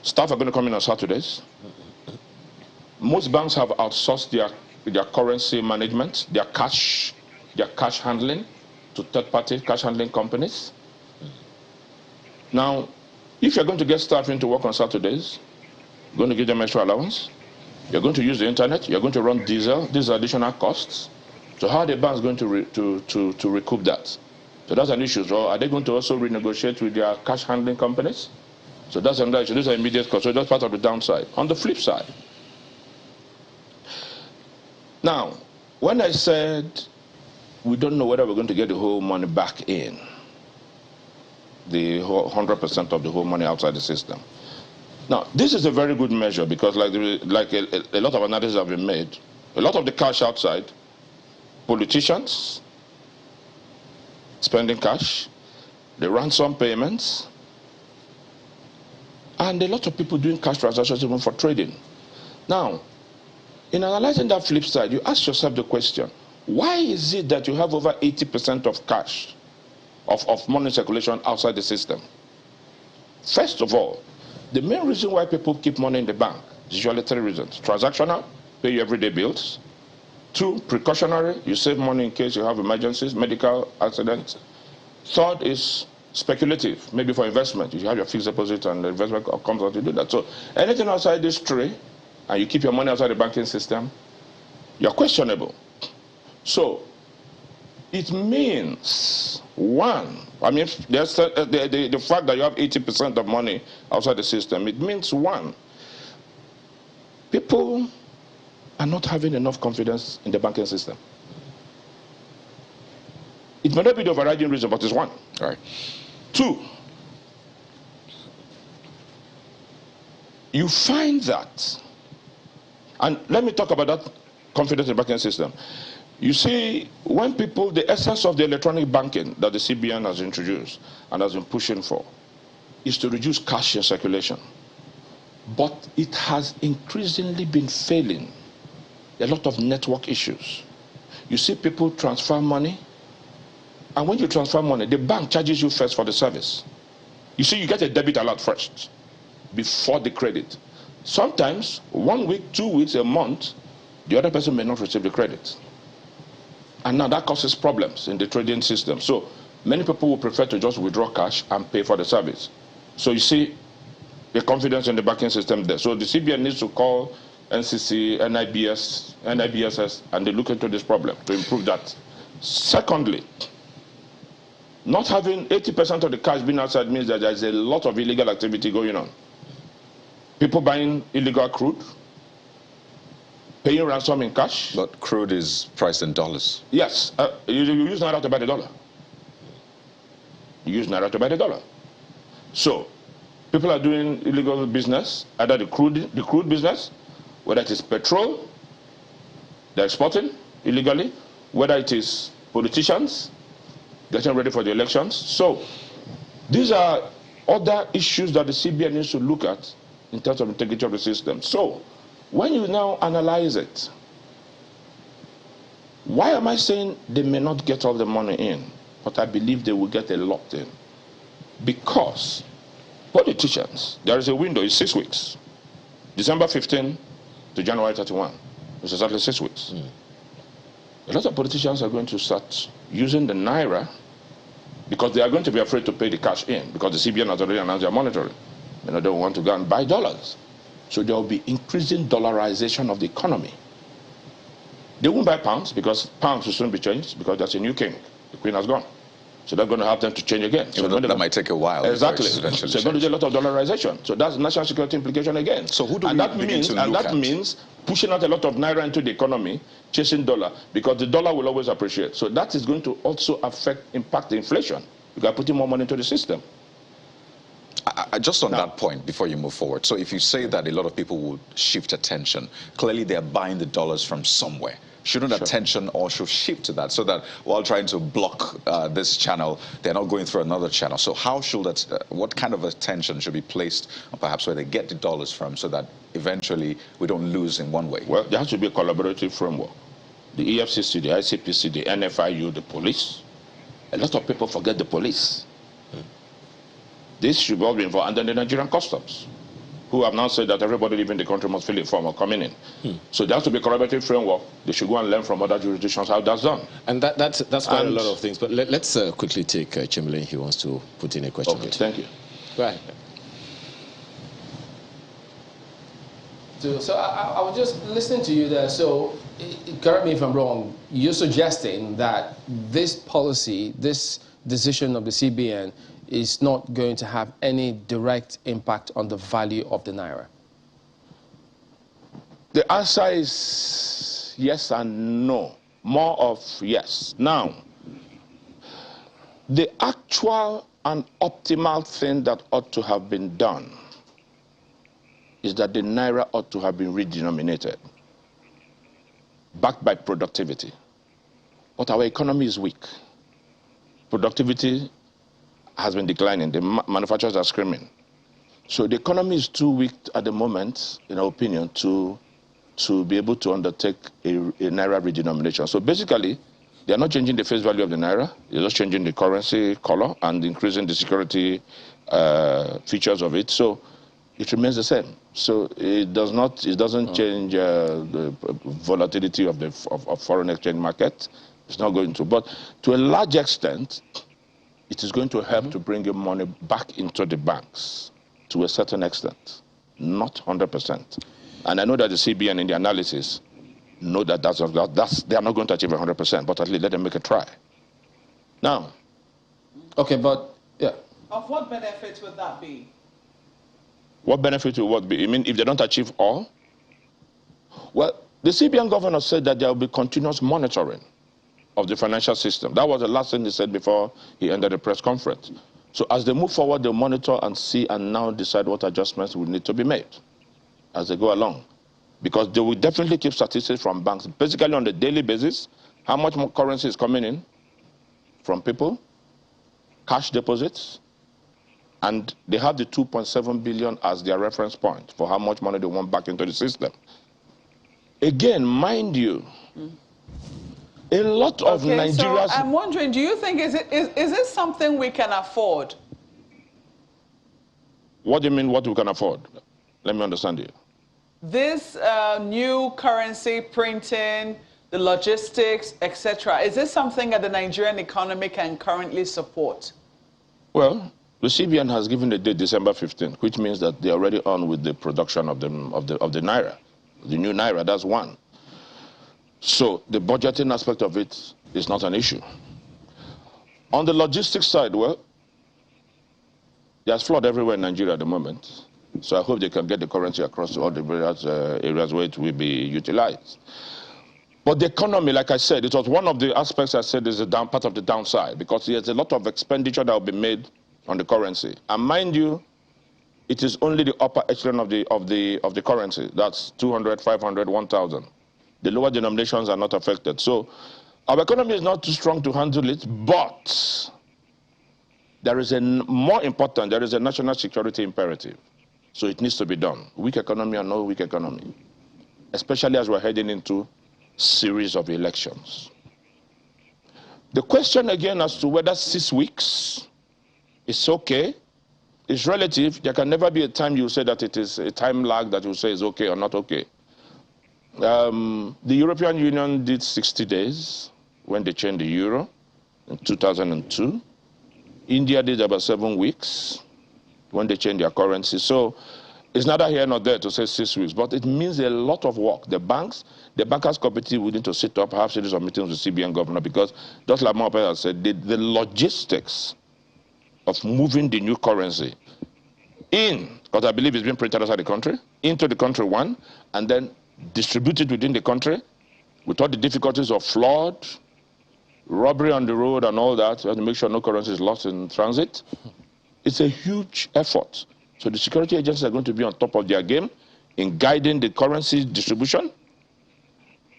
Staff are going to come in on Saturdays. Most banks have outsourced their currency management, their cash handling to third-party cash handling companies. Now, if you're going to get staff in to work on Saturdays, you're going to give them extra allowance, you're going to use the internet, you're going to run diesel, these are additional costs. So how are the banks going to recoup that? So that's an issue. So are they going to also renegotiate with their cash handling companies? So that's another issue. These are immediate costs. So that's part of the downside. On the flip side, now, when I said we don't know whether we're going to get the whole money back in, the 100% of the whole money outside the system. Now, this is a very good measure because like a lot of analysis have been made, a lot of the cash outside, politicians spending cash, the ransom payments, and a lot of people doing cash transactions even for trading. Now, in analyzing that flip side, you ask yourself the question, why is it that you have over 80% of cash, of money circulation outside the system? First of all, the main reason why people keep money in the bank is usually 3 reasons. Transactional, pay your everyday bills. 2, precautionary, you save money in case you have emergencies, medical accidents. 3rd is speculative, maybe for investment. You have your fixed deposit and the investment comes out to do that. So anything outside this 3, and you keep your money outside the banking system, you're questionable. So it means, 1, I mean, the fact that you have 80% of money outside the system, it means 1, people are not having enough confidence in the banking system. It may not be the overriding reason, but it's 1. All right. 2, you find that, and let me talk about that confidence in the banking system. You see, when people, the essence of the electronic banking that the CBN has introduced and has been pushing for is to reduce cash in circulation. But it has increasingly been failing. A lot of network issues. You see people transfer money, and when you transfer money, the bank charges you first for the service. You see, you get a debit alert first before the credit. Sometimes 1 week, 2 weeks, a month, the other person may not receive the credit. And now that causes problems in the trading system. So many people will prefer to just withdraw cash and pay for the service. So you see the confidence in the banking system there. So the CBN needs to call NCC, NIBSS, and they look into this problem to improve that. Secondly, not having 80% of the cash being outside means that there's a lot of illegal activity going on. People buying illegal crude, paying ransom in cash. But crude is priced in dollars. Yes, you use Naira to buy the dollar. You use Naira to buy the dollar. So, people are doing illegal business, either the crude business, whether it is petrol, they're exporting illegally, whether it is politicians getting ready for the elections. So, these are other issues that the CBN needs to look at in terms of integrity of the system. So, when you now analyze it, why am I saying they may not get all the money in, but I believe they will get a lot in? Because politicians, there is a window, it's 6 weeks. December 15 to January 31. It's exactly 6 weeks. A lot of politicians are going to start using the Naira because they are going to be afraid to pay the cash in because the CBN has already announced their monitoring. They don't want to go and buy dollars. So there will be increasing dollarization of the economy. They won't buy pounds because pounds will soon be changed because there's a new king. The queen has gone. So they're going to have them to change again. So that might take a while. Exactly. So they're going to do a lot of dollarization. So that's national security implication again. So who do and we that begin means, to look and that at? means pushing out a lot of Naira into the economy, chasing dollar, because the dollar will always appreciate. So that is going to also impact the inflation. You are putting more money into the system. Just on that point, before you move forward, so if you say that a lot of people would shift attention, clearly they're buying the dollars from somewhere. Shouldn't attention also shift to that so that while trying to block this channel, they're not going through another channel? So how should that, what kind of attention should be placed on perhaps where they get the dollars from so that eventually we don't lose in one way? Well, there has to be a collaborative framework. The EFCC, the ICPC, the NFIU, the police. A lot of people forget the police. This should all be involved. And then the Nigerian customs, who have now said that everybody leaving the country must fill a form or coming in. So there has to be a collaborative framework. They should go and learn from other jurisdictions how that's done. And that's quite a lot of things. But let's quickly take Chamberlain. He wants to put in a question. Okay, thank you. Go ahead. So I was just listening to you there. So correct me if I'm wrong. You're suggesting that this policy, this decision of the CBN, is not going to have any direct impact on the value of the Naira? The answer is yes and no. More of yes. Now, the actual and optimal thing that ought to have been done is that the Naira ought to have been redenominated, backed by productivity. But our economy is weak. Productivity has been declining. The manufacturers are screaming. So the economy is too weak at the moment, in our opinion, to be able to undertake a Naira redenomination. So basically, they are not changing the face value of the Naira. They're just changing the currency color and increasing the security features of it. So it remains the same. So it doesn't change the volatility of foreign exchange market. It's not going to. But to a large extent, it is going to help to bring your money back into the banks to a certain extent, not 100%. And I know that the CBN in the analysis know that they are not going to achieve 100%, but at least let them make a try. Now. Okay, but, yeah. Of what benefit would that be? What benefit will what be? You mean if they don't achieve all? Well, the CBN governor said that there will be continuous monitoring of the financial system. That was the last thing he said before he ended the press conference. So as they move forward, they'll monitor and see and now decide what adjustments will need to be made as they go along. Because they will definitely keep statistics from banks, basically on a daily basis, how much more currency is coming in from people, cash deposits, and they have the 2.7 billion as their reference point for how much money they want back into the system. Again, mind you, a lot of Nigerians... So I'm wondering, do you think, is it something we can afford? What do you mean what we can afford? Let me understand you. This new currency printing, the logistics, etc. Is this something that the Nigerian economy can currently support? Well, the CBN has given the date December 15th, which means that they're already on with the production of the Naira. The new Naira, that's one. So the budgeting aspect of it is not an issue. On the logistics side, well, there's flood everywhere in Nigeria at the moment. So I hope they can get the currency across all the various areas where it will be utilized. But the economy, like I said, it was one of the aspects I said is part of the downside, because there's a lot of expenditure that will be made on the currency. And mind you, it is only the upper echelon of the currency. That's 200, 500, 1,000. The lower denominations are not affected. So our economy is not too strong to handle it, but there is more important, there is a national security imperative. So it needs to be done. Weak economy or no weak economy, especially as we're heading into series of elections. The question again as to whether 6 weeks is okay, is relative. There can never be a time you say that it is a time lag that you say is okay or not okay. The European Union did 60 days when they changed the euro in 2002. India did about 7 weeks when they changed their currency. So it's neither here nor there to say 6 weeks, but it means a lot of work. The banks, the bankers' cooperative will need to sit up, have series of meetings with CBN governor, because just like Mopé has said, the logistics of moving the new currency in, because I believe it's being printed outside the country, into the country one, and then distributed within the country, with all the difficulties of flood, robbery on the road and all that, to make sure no currency is lost in transit. It's a huge effort. So the security agencies are going to be on top of their game in guiding the currency distribution.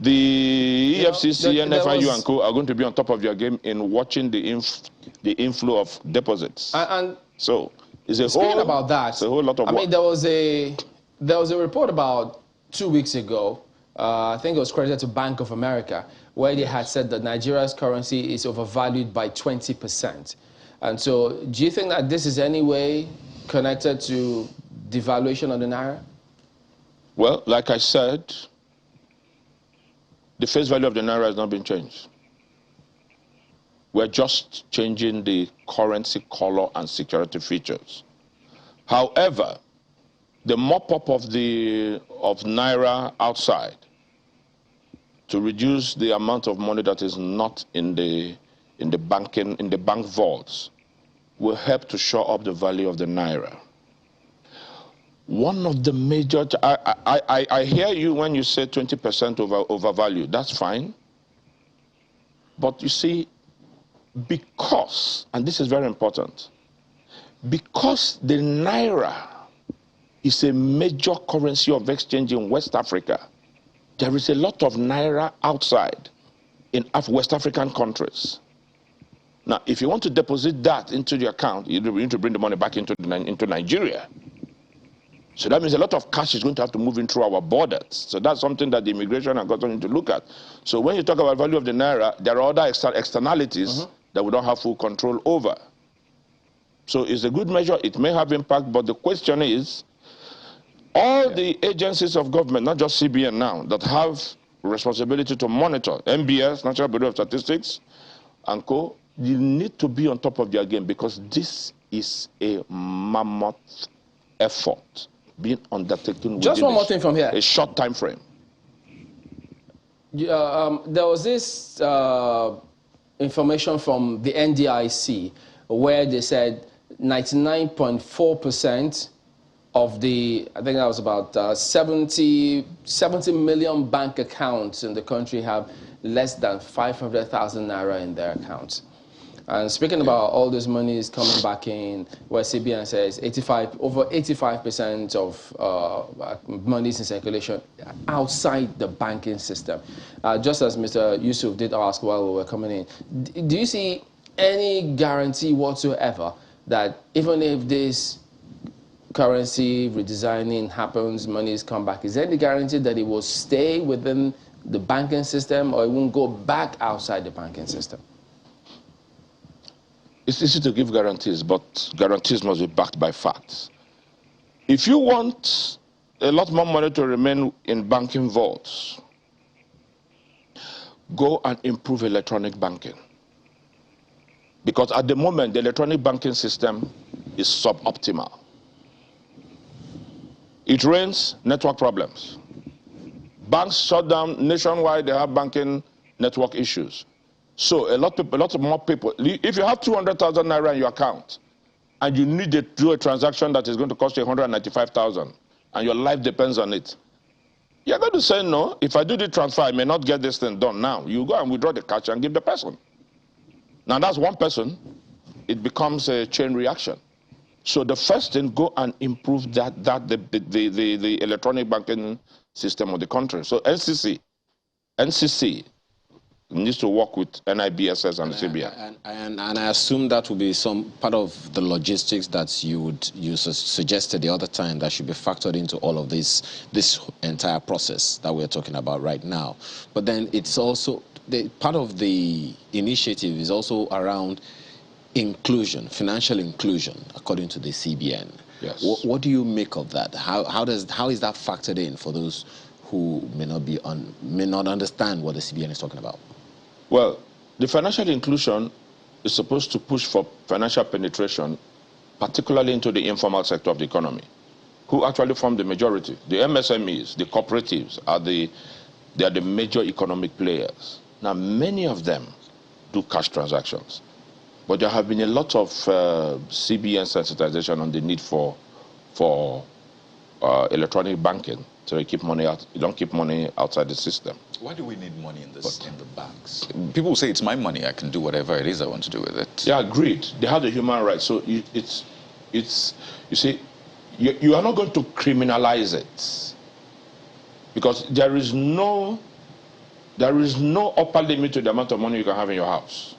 The EFCC, NFIU and co are going to be on top of their game in watching the inflow of deposits. And so it's a speaking whole, about that, it's a whole lot of work. I mean, there was a report about 2 weeks ago, I think it was credited to Bank of America, where they had said that Nigeria's currency is overvalued by 20%. And so do you think that this is any way connected to devaluation of the Naira? Well, like I said, the face value of the Naira has not been changed. We're just changing the currency color and security features. However, the mop-up of Naira outside to reduce the amount of money that is not in the bank vaults will help to shore up the value of the Naira. One of the major, I hear you when you say 20% overvalue, that's fine. But you see, because, and this is very important, because the Naira is a major currency of exchange in West Africa, there is a lot of Naira outside in West African countries. Now, if you want to deposit that into the account, you need to bring the money back into Nigeria. So that means a lot of cash is going to have to move in through our borders. So that's something that the immigration and customs need to look at. So when you talk about value of the Naira, there are other externalities that we don't have full control over. So it's a good measure. It may have impact, but the question is, all the agencies of government, not just CBN now, that have responsibility to monitor, MBS, National Bureau of Statistics, and co, you need to be on top of their game, because this is a mammoth effort being undertaken within just one more thing from here. A short time frame. There was this information from the NDIC where they said 99.4% of the, I think that was about 70 million bank accounts in the country have less than 500,000 Naira in their accounts. And speaking about all this money is coming back in, where CBN says over 85% of money is in circulation outside the banking system. Just as Mr. Yusuf did ask while we were coming in, do you see any guarantee whatsoever that even if this currency redesigning happens, monies come back, is there any guarantee that it will stay within the banking system or it won't go back outside the banking system? It's easy to give guarantees, but guarantees must be backed by facts. If you want a lot more money to remain in banking vaults, go and improve electronic banking. Because at the moment, the electronic banking system is suboptimal. It rains, network problems. Banks shut down nationwide, they have banking network issues. So a lot more people, if you have 200,000 Naira in your account and you need to do a transaction that is going to cost you 195,000 and your life depends on it, you're going to say, no, if I do the transfer, I may not get this thing done now. You go and withdraw the cash and give the person. Now that's one person, it becomes a chain reaction. So the first thing, go and improve the electronic banking system of the country. So NCC needs to work with NIBSS and CBN. And I assume that will be some part of the logistics that you suggested the other time that should be factored into all of this entire process that we're talking about right now. But then it's also, part of the initiative is also around inclusion, financial inclusion, according to the CBN. Yes. What do you make of that? How is that factored in for those who may not understand what the CBN is talking about? Well, the financial inclusion is supposed to push for financial penetration, particularly into the informal sector of the economy, who actually form the majority. The MSMEs, the cooperatives, they are the major economic players. Now, many of them do cash transactions, but there have been a lot of CBN sensitization on the need for electronic banking, so you don't keep money outside the system. Why do we need money in the banks? People say it's my money, I can do whatever it is I want to do with it. Yeah, agreed. They have the human rights. So you see, you are not going to criminalize it, because there is no upper limit to the amount of money you can have in your house.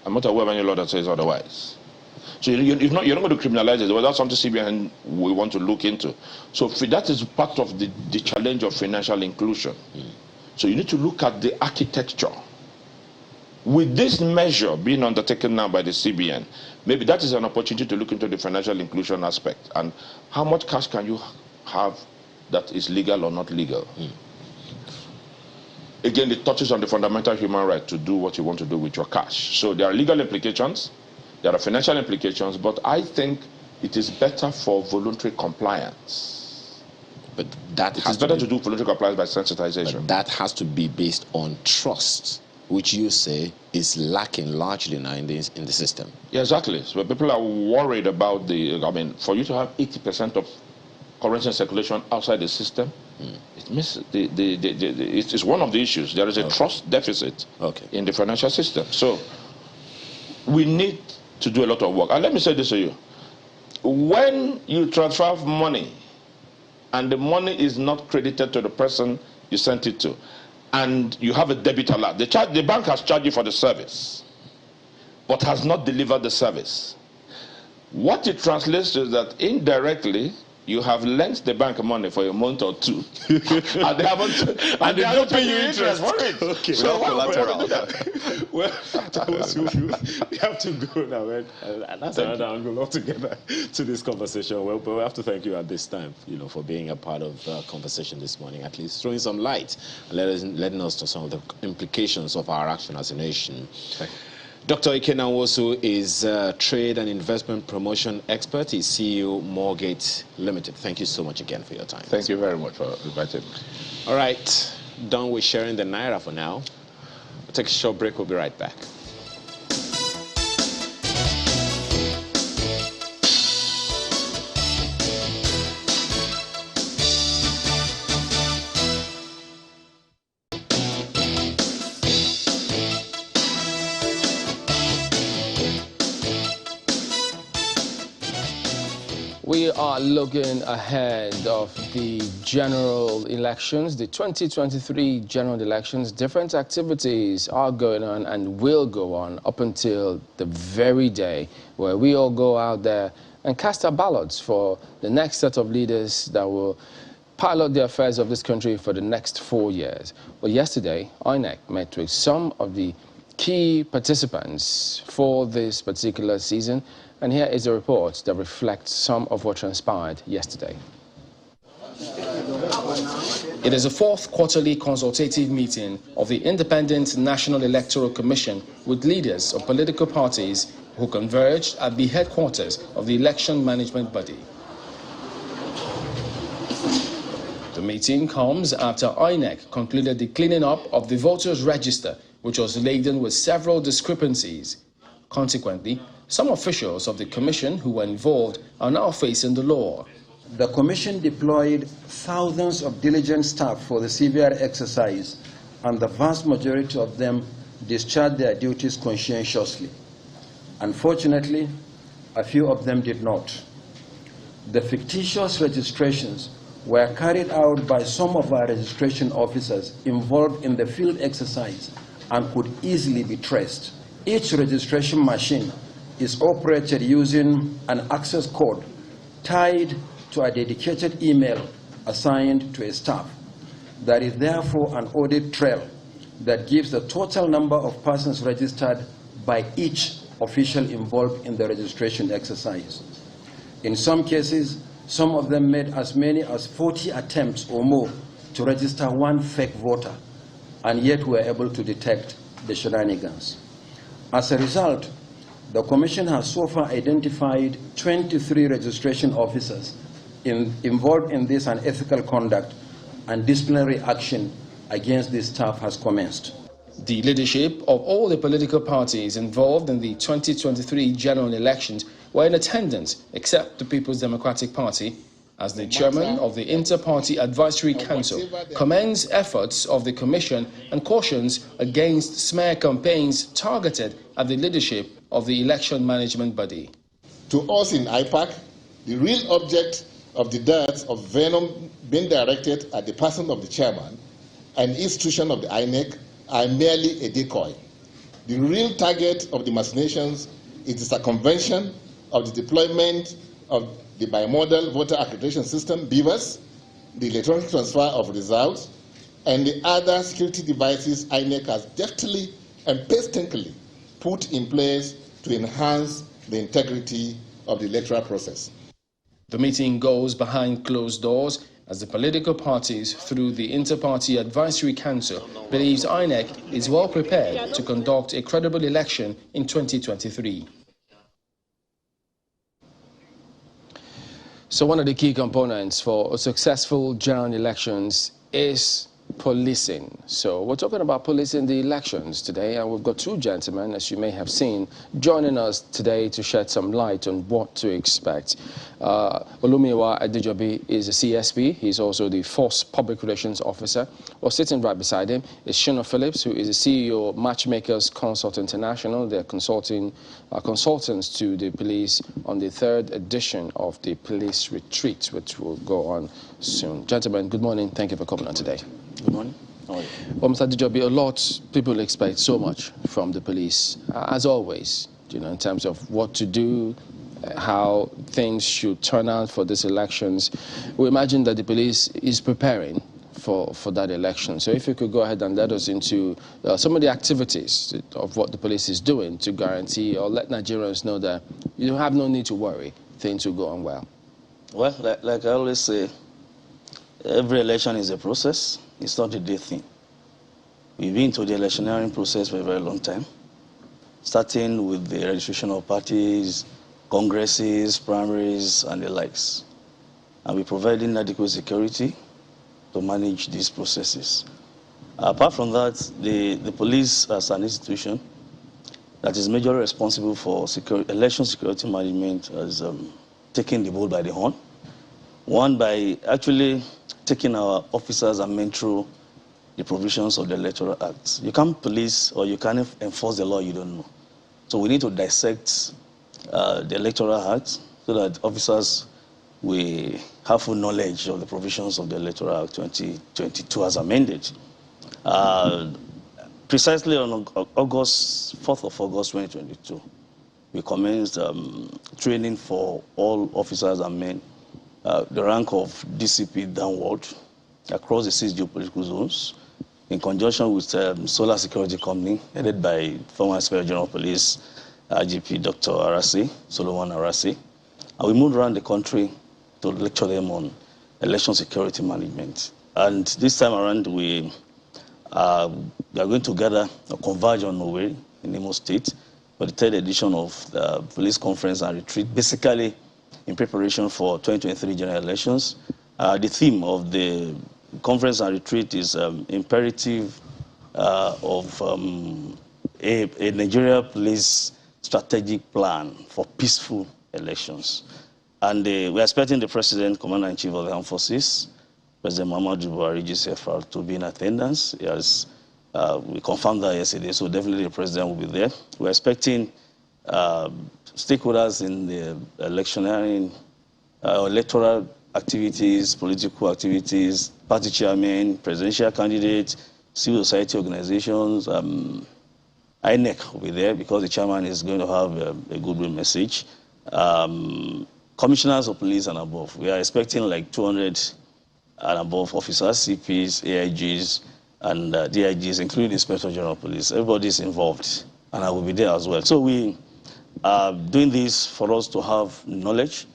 I'm not aware of any law that says otherwise. So you're not going to criminalize it. Well, that's something CBN we want to look into. So that is part of the challenge of financial inclusion. So you need to look at the architecture. With this measure being undertaken now by the CBN, maybe that is an opportunity to look into the financial inclusion aspect and how much cash can you have that is legal or not legal. Again, it touches on the fundamental human right to do what you want to do with your cash. So there are legal implications, there are financial implications, but I think it is better for voluntary compliance. But that it's better to do voluntary compliance by sensitization. But that has to be based on trust, which you say is lacking largely now in the system. Yeah, exactly. So people are worried about for you to have 80% of currency in circulation outside the system, it misses it's one of the issues. There is a trust deficit in the financial system. So we need to do a lot of work. And let me say this to you. When you transfer money and the money is not credited to the person you sent it to, and you have a debit alert, the bank has charged you for the service, but has not delivered the service. What it translates to is that indirectly, you have lent the bank money for a month or two, and they don't pay you interest for it. Okay. So collateral. Well, we have to go now, and that's another angle altogether to this conversation. Well, but we have to thank you at this time, for being a part of the conversation this morning, at least throwing some light and letting us to some of the implications of our action as a nation. Dr. Nnamdi is a trade and investment promotion expert. He's CEO Mortgage Limited. Thank you so much again for your time. Thank you very much for inviting me. All right, done with sharing the Naira for now. We'll take a short break. We'll be right back. We are looking ahead of the general elections, the 2023 general elections. Different activities are going on and will go on up until the very day where we all go out there and cast our ballots for the next set of leaders that will pilot the affairs of this country for the next 4 years. Well, yesterday, INEC met with some of the key participants for this particular season. And here is a report that reflects some of what transpired yesterday. It is the fourth quarterly consultative meeting of the Independent National Electoral Commission with leaders of political parties who converged at the headquarters of the election management body. The meeting comes after INEC concluded the cleaning up of the voters' register, which was laden with several discrepancies. Consequently, some officials of the commission who were involved are now facing the law. The commission deployed thousands of diligent staff for the CVR exercise, and the vast majority of them discharged their duties conscientiously. Unfortunately, a few of them did not. The fictitious registrations were carried out by some of our registration officers involved in the field exercise and could easily be traced. Each registration machine is operated using an access code tied to a dedicated email assigned to a staff. There is therefore an audit trail that gives the total number of persons registered by each official involved in the registration exercise. In some cases, some of them made as many as 40 attempts or more to register one fake voter, and yet were able to detect the shenanigans. As a result, the Commission has so far identified 23 registration officers involved in this unethical conduct, and disciplinary action against this staff has commenced. The leadership of all the political parties involved in the 2023 general elections were in attendance, except the People's Democratic Party, as the chairman of the Inter-Party Advisory Council commends efforts of the Commission and cautions against smear campaigns targeted at the leadership of the election management body. To us in IPAC, the real object of the darts of venom being directed at the person of the chairman and institution of the INEC are merely a decoy. The real target of the machinations is the circumvention of the deployment of the bimodal voter accreditation system, BVAS, the electronic transfer of results, and the other security devices INEC has deftly and painstakingly put in place to enhance the integrity of the electoral process. The meeting goes behind closed doors as the political parties, through the Inter-Party Advisory Council, believes INEC is well prepared to conduct a credible election in 2023. So one of the key components for successful general elections is policing. So we're talking about policing the elections today, and we've got two gentlemen, as you may have seen, joining us today to shed some light on what to expect. Olumiwa Adejobi is a CSP. He's also the Force Public Relations Officer. Or sitting right beside him is Shino Phillips, who is the CEO of Matchmakers Consult International. They're consultants to the police on the 3rd edition of the police retreat, which will go on soon. Gentlemen, good morning. Thank you for coming on today. Good morning. How are you? Well, Mr. Adejobi, a lot people expect so much from the police, as always, in terms of what to do, how things should turn out for these elections. We imagine that the police is preparing for that election. So if you could go ahead and let us into some of the activities of what the police is doing to guarantee or let Nigerians know that you have no need to worry, things will go on well. Well, like I always say, every election is a process. It's not a day thing. We've been to the electioneering process for a very long time, starting with the registration of parties, congresses, primaries, and the likes. And we're providing adequate security to manage these processes. Apart from that, the police as an institution that is majorly responsible for election security management has taken the bull by the horn. One, by actually taking our officers and men through the provisions of the Electoral Act. You can't police or you can't enforce the law you don't know. So we need to dissect the Electoral Act so that officers will have full knowledge of the provisions of the Electoral Act 2022 as amended. Precisely on August 4th of August 2022, we commenced training for all officers and men, the rank of DCP downward, across the 6 geopolitical zones, in conjunction with Solar Security Company, headed by former Inspector General of Police, IGP Dr. Arasi, Solomon Arasi. And we moved around the country to lecture them on election security management. And this time around, we are going to gather a converge on Owerri in Imo State for the 3rd edition of the police conference and retreat, basically in preparation for 2023 general elections. The theme of the conference and retreat is imperative of a Nigeria police strategic plan for peaceful elections. And we're expecting the President, Commander-in-Chief of the Armed Forces, President Muhammadu Buhari, GCFR, to be in attendance. Yes, we confirmed that yesterday, so definitely the President will be there. We're expecting stakeholders in the electioneering, electoral activities, political activities, party chairmen, presidential candidates, civil society organizations. INEC will be there because the chairman is going to have a goodwill message. Commissioners of police and above. We are expecting like 200 and above officers, CPs, AIGs, and DIGs, including the Inspector General of Police. Everybody is involved, and I will be there as well. So we are doing this for us to have knowledge,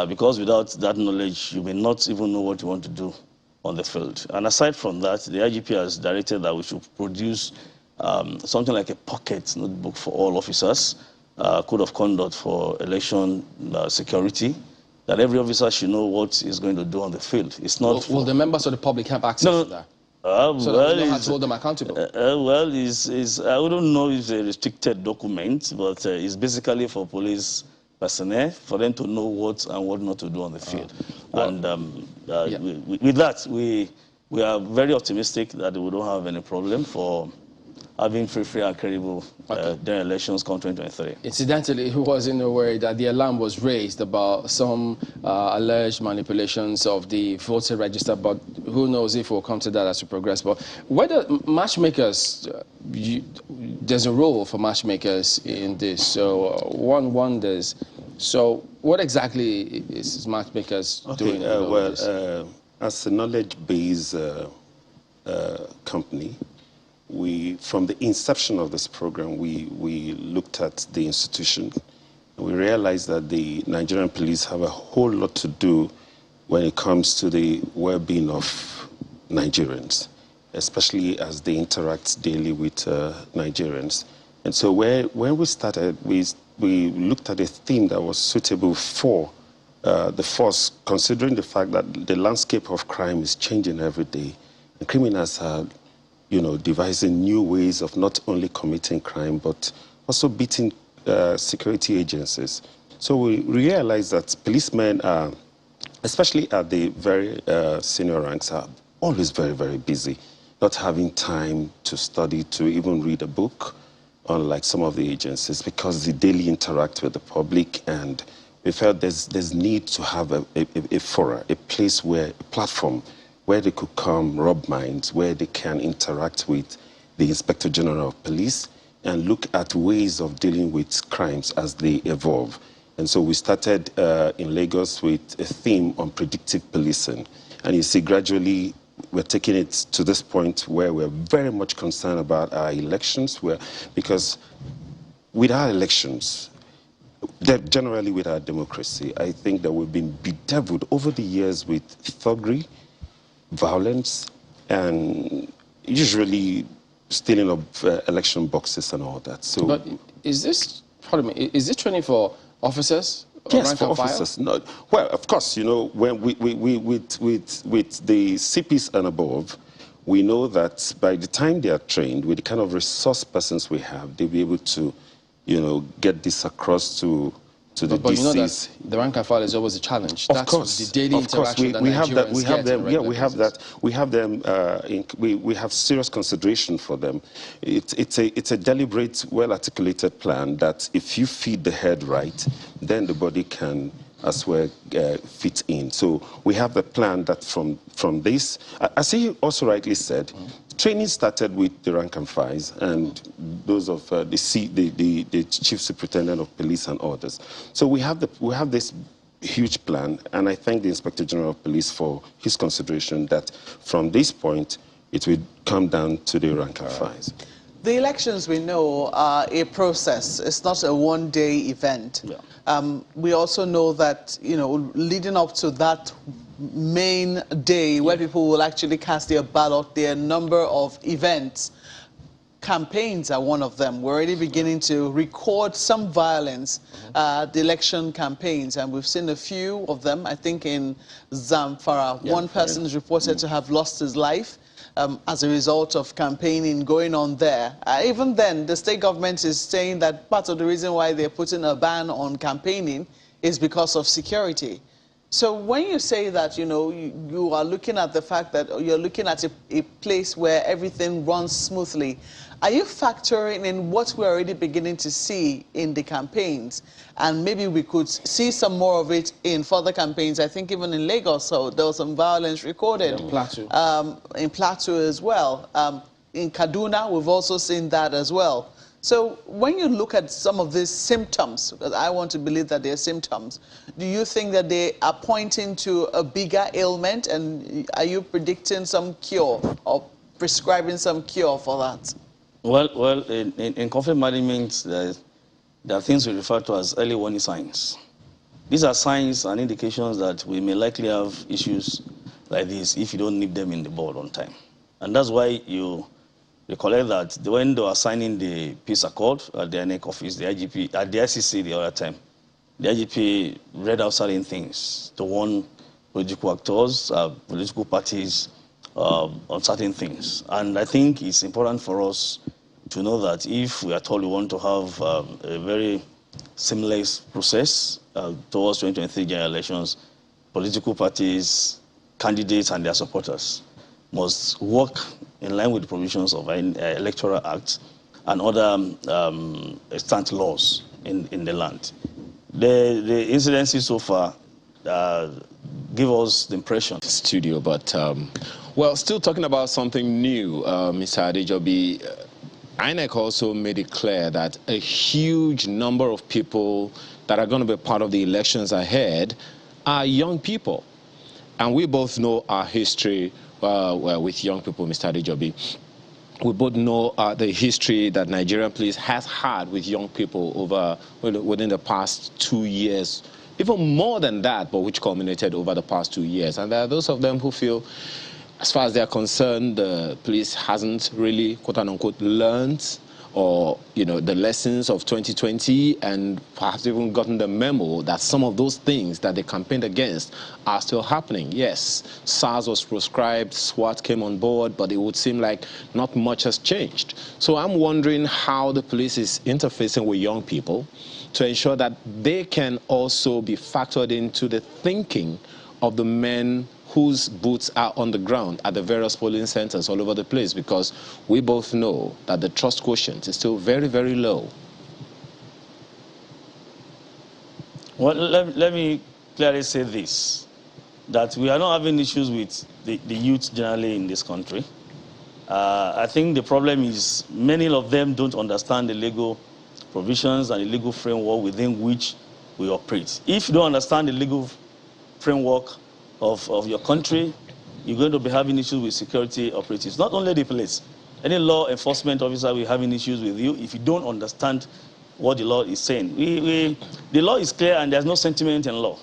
because without that knowledge, you may not even know what you want to do on the field. And aside from that, the IGP has directed that we should produce something like a pocket notebook for all officers, code of conduct for election security, that every officer should know what he's going to do on the field. It's not. Will the members of the public have access to that? So well, that we know how to hold them accountable. Well, I wouldn't know if it's a restricted document, but it's basically for police personnel, for them to know what and what not to do on the field. And with that, we are very optimistic that we don't have any problem for having free and credible during elections come 2023. Incidentally, he was in a way that the alarm was raised about some alleged manipulations of the voter register, but who knows if we'll come to that as we progress. But whether matchmakers, there's a role for matchmakers in this, so one wonders, so what exactly is matchmakers doing? As a knowledge-based company, from the inception of this program, we looked at the institution. We realized that the Nigerian police have a whole lot to do when it comes to the well-being of Nigerians, especially as they interact daily with Nigerians. And so when we started, we looked at a theme that was suitable for the force, considering the fact that the landscape of crime is changing every day. And criminals are devising new ways of not only committing crime, but also beating security agencies. So we realized that policemen are, especially at the very senior ranks, are always very, very busy, not having time to study, to even read a book, unlike some of the agencies, because they daily interact with the public, and we felt there's need to have a forum, a place where, a platform where they could come, rub minds, where they can interact with the Inspector General of Police and look at ways of dealing with crimes as they evolve. And so we started in Lagos with a theme on predictive policing. And you see, gradually, we're taking it to this point where we're very much concerned about our elections, because with our elections, generally with our democracy, I think that we've been bedeviled over the years with thuggery, violence, and usually stealing of election boxes and all that. So, but is this, pardon me, is this training for officers? Yes, for officers. No, well, of course, when with the CPs and above, we know that by the time they are trained, with the kind of resource persons we have, they'll be able to, get this across to the DCs. But you know that the rank and file is always a challenge. Of course, the daily interaction that we have that. We have them. Yeah, we have that. We have them. We have serious consideration for them. It's a deliberate, well-articulated plan that if you feed the head right, then the body can as well fit in. So we have the plan that from this, as he also rightly said, training started with the rank and files and those of the chief superintendent of police and others. So we have this huge plan, and I thank the Inspector General of Police for his consideration that from this point it will come down to the rank and files. The elections, we know, are a process. It's not a one-day event. Yeah. We also know that, leading up to that main day where people will actually cast their ballot, there are a number of events. Campaigns are one of them. We're already beginning to record some violence, the election campaigns, and we've seen a few of them. I think in Zamfara, one person is reported to have lost his life as a result of campaigning going on there. Even then, the state government is saying that part of the reason why they're putting a ban on campaigning is because of security. So when you say that, you are looking at the fact that you're looking at a place where everything runs smoothly, are you factoring in what we're already beginning to see in the campaigns? And maybe we could see some more of it in further campaigns. I think even in Lagos, so there was some violence recorded. In Plateau. In Plateau as well. In Kaduna, we've also seen that as well. So when you look at some of these symptoms, because I want to believe that they're symptoms, do you think that they are pointing to a bigger ailment? And are you predicting some cure or prescribing some cure for that? Well, in conflict management, there are things we refer to as early warning signs. These are signs and indications that we may likely have issues like this if you don't nip them in the bud on time. And that's why you recollect that when they were signing the peace accord at the INEC office, the IGP, at the ICC the other time, the IGP read out certain things to warn political actors, political parties on certain things. And I think it's important for us to know that if we at all want to have a very seamless process towards 2023 general elections, political parties, candidates and their supporters must work in line with the provisions of Electoral Act and other extant laws in the land. The incidences so far give us the impression. Studio, but well, still talking about something new, Mr. Adejobi, INEC also made it clear that a huge number of people that are going to be part of the elections ahead are young people. And we both know our history with young people, Mr. Adejobi. We both know the history that Nigerian police has had with young people within the past 2 years, even more than that, but which culminated over the past 2 years. And there are those of them who feel, as far as they're concerned, the police hasn't really, quote unquote, learned or, the lessons of 2020, and perhaps even gotten the memo that some of those things that they campaigned against are still happening. Yes, SARS was proscribed, SWAT came on board, but it would seem like not much has changed. So I'm wondering how the police is interfacing with young people to ensure that they can also be factored into the thinking of the men whose boots are on the ground at the various polling centers all over the place, because we both know that the trust quotient is still very, very low. Well, let me clearly say this, that we are not having issues with the youth generally in this country. I think the problem is many of them don't understand the legal provisions and the legal framework within which we operate. If you don't understand the legal framework of your country, you're going to be having issues with security operatives. Not only the police, any law enforcement officer will be having issues with you if you don't understand what the law is saying. The law is clear and there's no sentiment in law.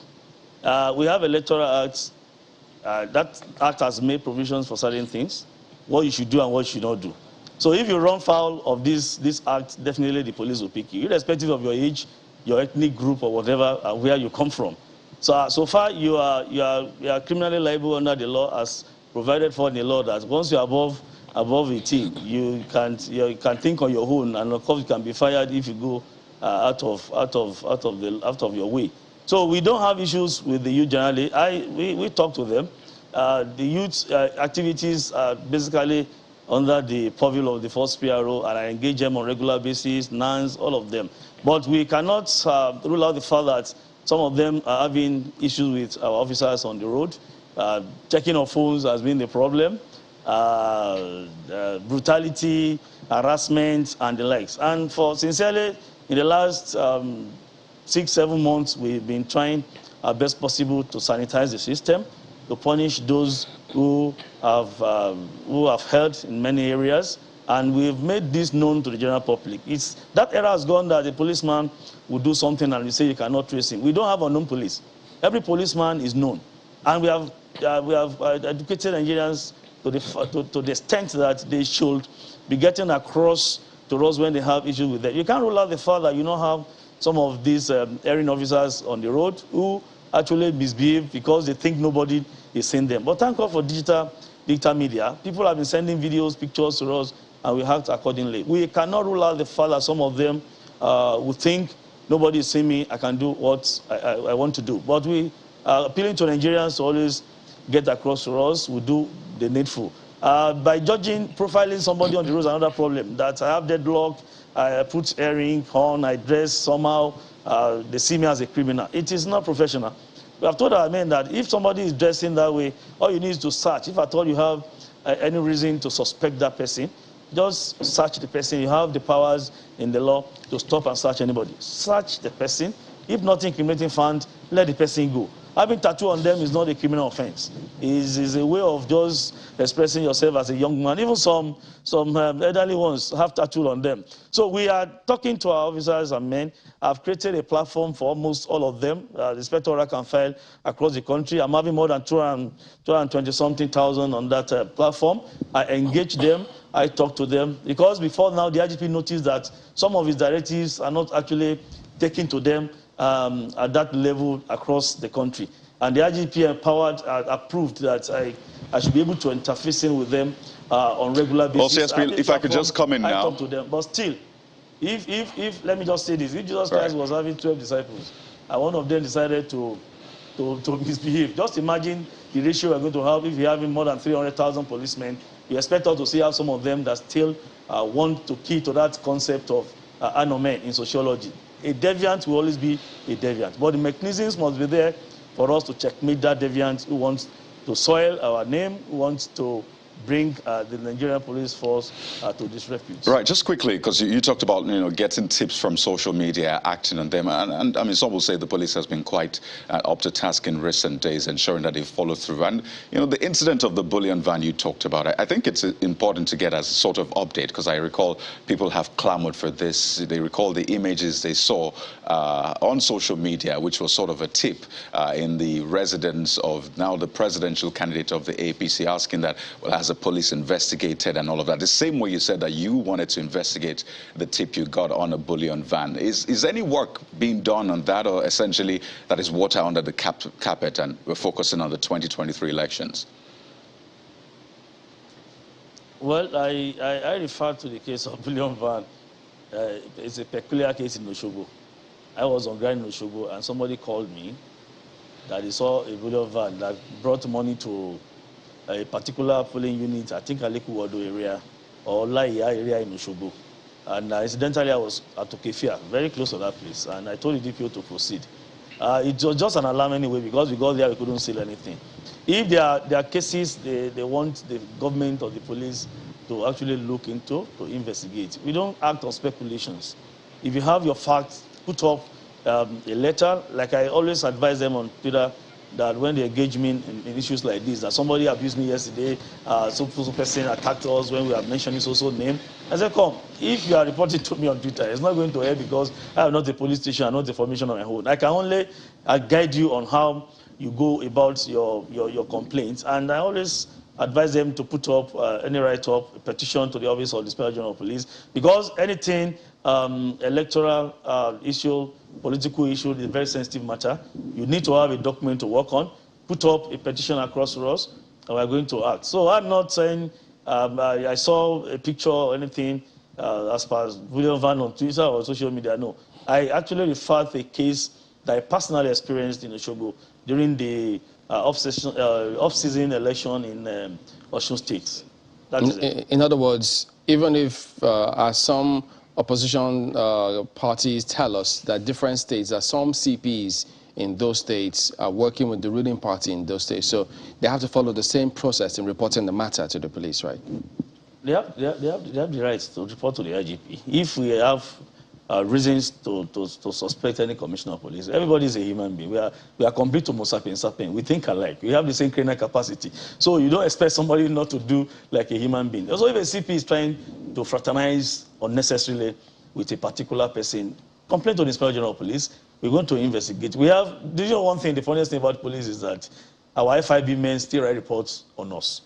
We have Electoral Act. That act has made provisions for certain things, what you should do and what you should not do. So if you run foul of this act, definitely the police will pick you, irrespective of your age, your ethnic group or whatever, where you come from. So far, you are criminally liable under the law as provided for in the law, that once you're above 18, you can think on your own, and of course you can be fired if you go out of your way. So we don't have issues with the youth generally. We talk to them. The youth activities are basically under the purview of the first PRO, and I engage them on a regular basis, NANS, all of them. But we cannot rule out the fact that some of them are having issues with our officers on the road. Checking of phones has been the problem. Brutality, harassment, and the likes. And sincerely, in the last 6-7 months, we've been trying our best possible to sanitize the system, to punish those who have held in many areas. And we've made this known to the general public. That era has gone that the policeman will do something and you say you cannot trace him. We don't have unknown police. Every policeman is known. And we have educated Nigerians to the extent that they should be getting across to us when they have issues with them. You can't rule out the fact that you don't have some of these erring officers on the road who actually misbehave because they think nobody is seeing them. But thank God for digital media. People have been sending videos, pictures to us, and we act accordingly. We cannot rule out the fact that some of them would think nobody is seeing me, I can do what I want to do. But we are appealing to Nigerians to always get across to us. We do the needful. By profiling somebody on the road is another problem. That I have deadlock, I put earring on, I dress somehow, they see me as a criminal. It is not professional. We have told our men that if somebody is dressing that way, all you need is to search. If at all you have any reason to suspect that person, just search the person. You have the powers in the law to stop and search anybody. Search the person. If nothing incriminating found, let the person go. Having tattoo on them is not a criminal offense. It's a way of just expressing yourself as a young man. Even some elderly ones have tattoo on them. So we are talking to our officers and men. I've created a platform for almost all of them. The inspector rank and file across the country. I'm having more than 220-something thousand on that platform. I engage them. I talk to them. Because before now, the IGP noticed that some of his directives are not actually taken to them at that level across the country. And the IGP empowered, approved that I should be able to interface with them on regular basis. Also, if I could just come in now. I talk to them. But still, if let me just say this, if Jesus Christ was having 12 disciples, and one of them decided to misbehave, just imagine the ratio we're going to have if you're having more than 300,000 policemen. You expect us to see how some of them that still want to key to that concept of annome in sociology. A deviant will always be a deviant. But the mechanisms must be there for us to checkmate that deviant who wants to soil our name, who wants to bring the Nigerian police force to disrepute. Right, just quickly, because you talked about getting tips from social media, acting on them, and I mean some will say the police has been quite up to task in recent days, ensuring that they follow through. And the incident of the bullion van you talked about, I think it's important to get as a sort of update, because I recall people have clamored for this. They recall the images they saw on social media, which was sort of a tip in the residence of now the presidential candidate of the APC, asking that, well, has the police investigated and all of that? The same way you said that you wanted to investigate the tip you got on a bullion van. Is any work being done on that, or essentially that is water under the carpet and we're focusing on the 2023 elections? Well, I refer to the case of bullion van. It's a peculiar case in Osogbo. I was on ground in Osogbo and somebody called me that he saw a bullion van that brought money to a particular polling unit, I think Aleku Wado area or Laia area in Osogbo. And incidentally, I was at Okefia, very close to that place, and I told the DPO to proceed. It was just an alarm anyway, because we got there, we couldn't see anything. If there are cases they want the government or the police to actually look into, to investigate, we don't act on speculations. If you have your facts, put up a letter, like I always advise them on Twitter, that when they engage me in issues like this, that somebody abused me yesterday, some person attacked us when we are mentioning so name. I said, come, if you are reporting to me on Twitter, it's not going to help, because I am not a police station, I'm not the formation of my own. I can only guide you on how you go about your complaints. And I always advise them to put up any write-up, a petition to the office of the Inspector General of Police, because anything electoral issue, political issue is a very sensitive matter. You need to have a document to work on, put up a petition across to us, and we're going to act. So I'm not saying I saw a picture or anything as far as William Van on Twitter or social media. No, I actually referred to a case that I personally experienced in Osogbo during the off-season election in Osun State. That is it. In other words, even if as some opposition parties tell us that different states, that some CPs in those states are working with the ruling party in those states, so they have to follow the same process in reporting the matter to the police, right? They have the right to report to the IGP. If we have reasons to suspect any commissioner of police, everybody is a human being. We are complete homo sapiens sapien. We think alike. We have the same cranial capacity. So you don't expect somebody not to do like a human being. Also, if a CP is trying to fraternize unnecessarily with a particular person, complain to the Inspector General of Police. We're going to investigate. We have, do you know one thing, the funniest thing about police is that our FIB men still write reports on us.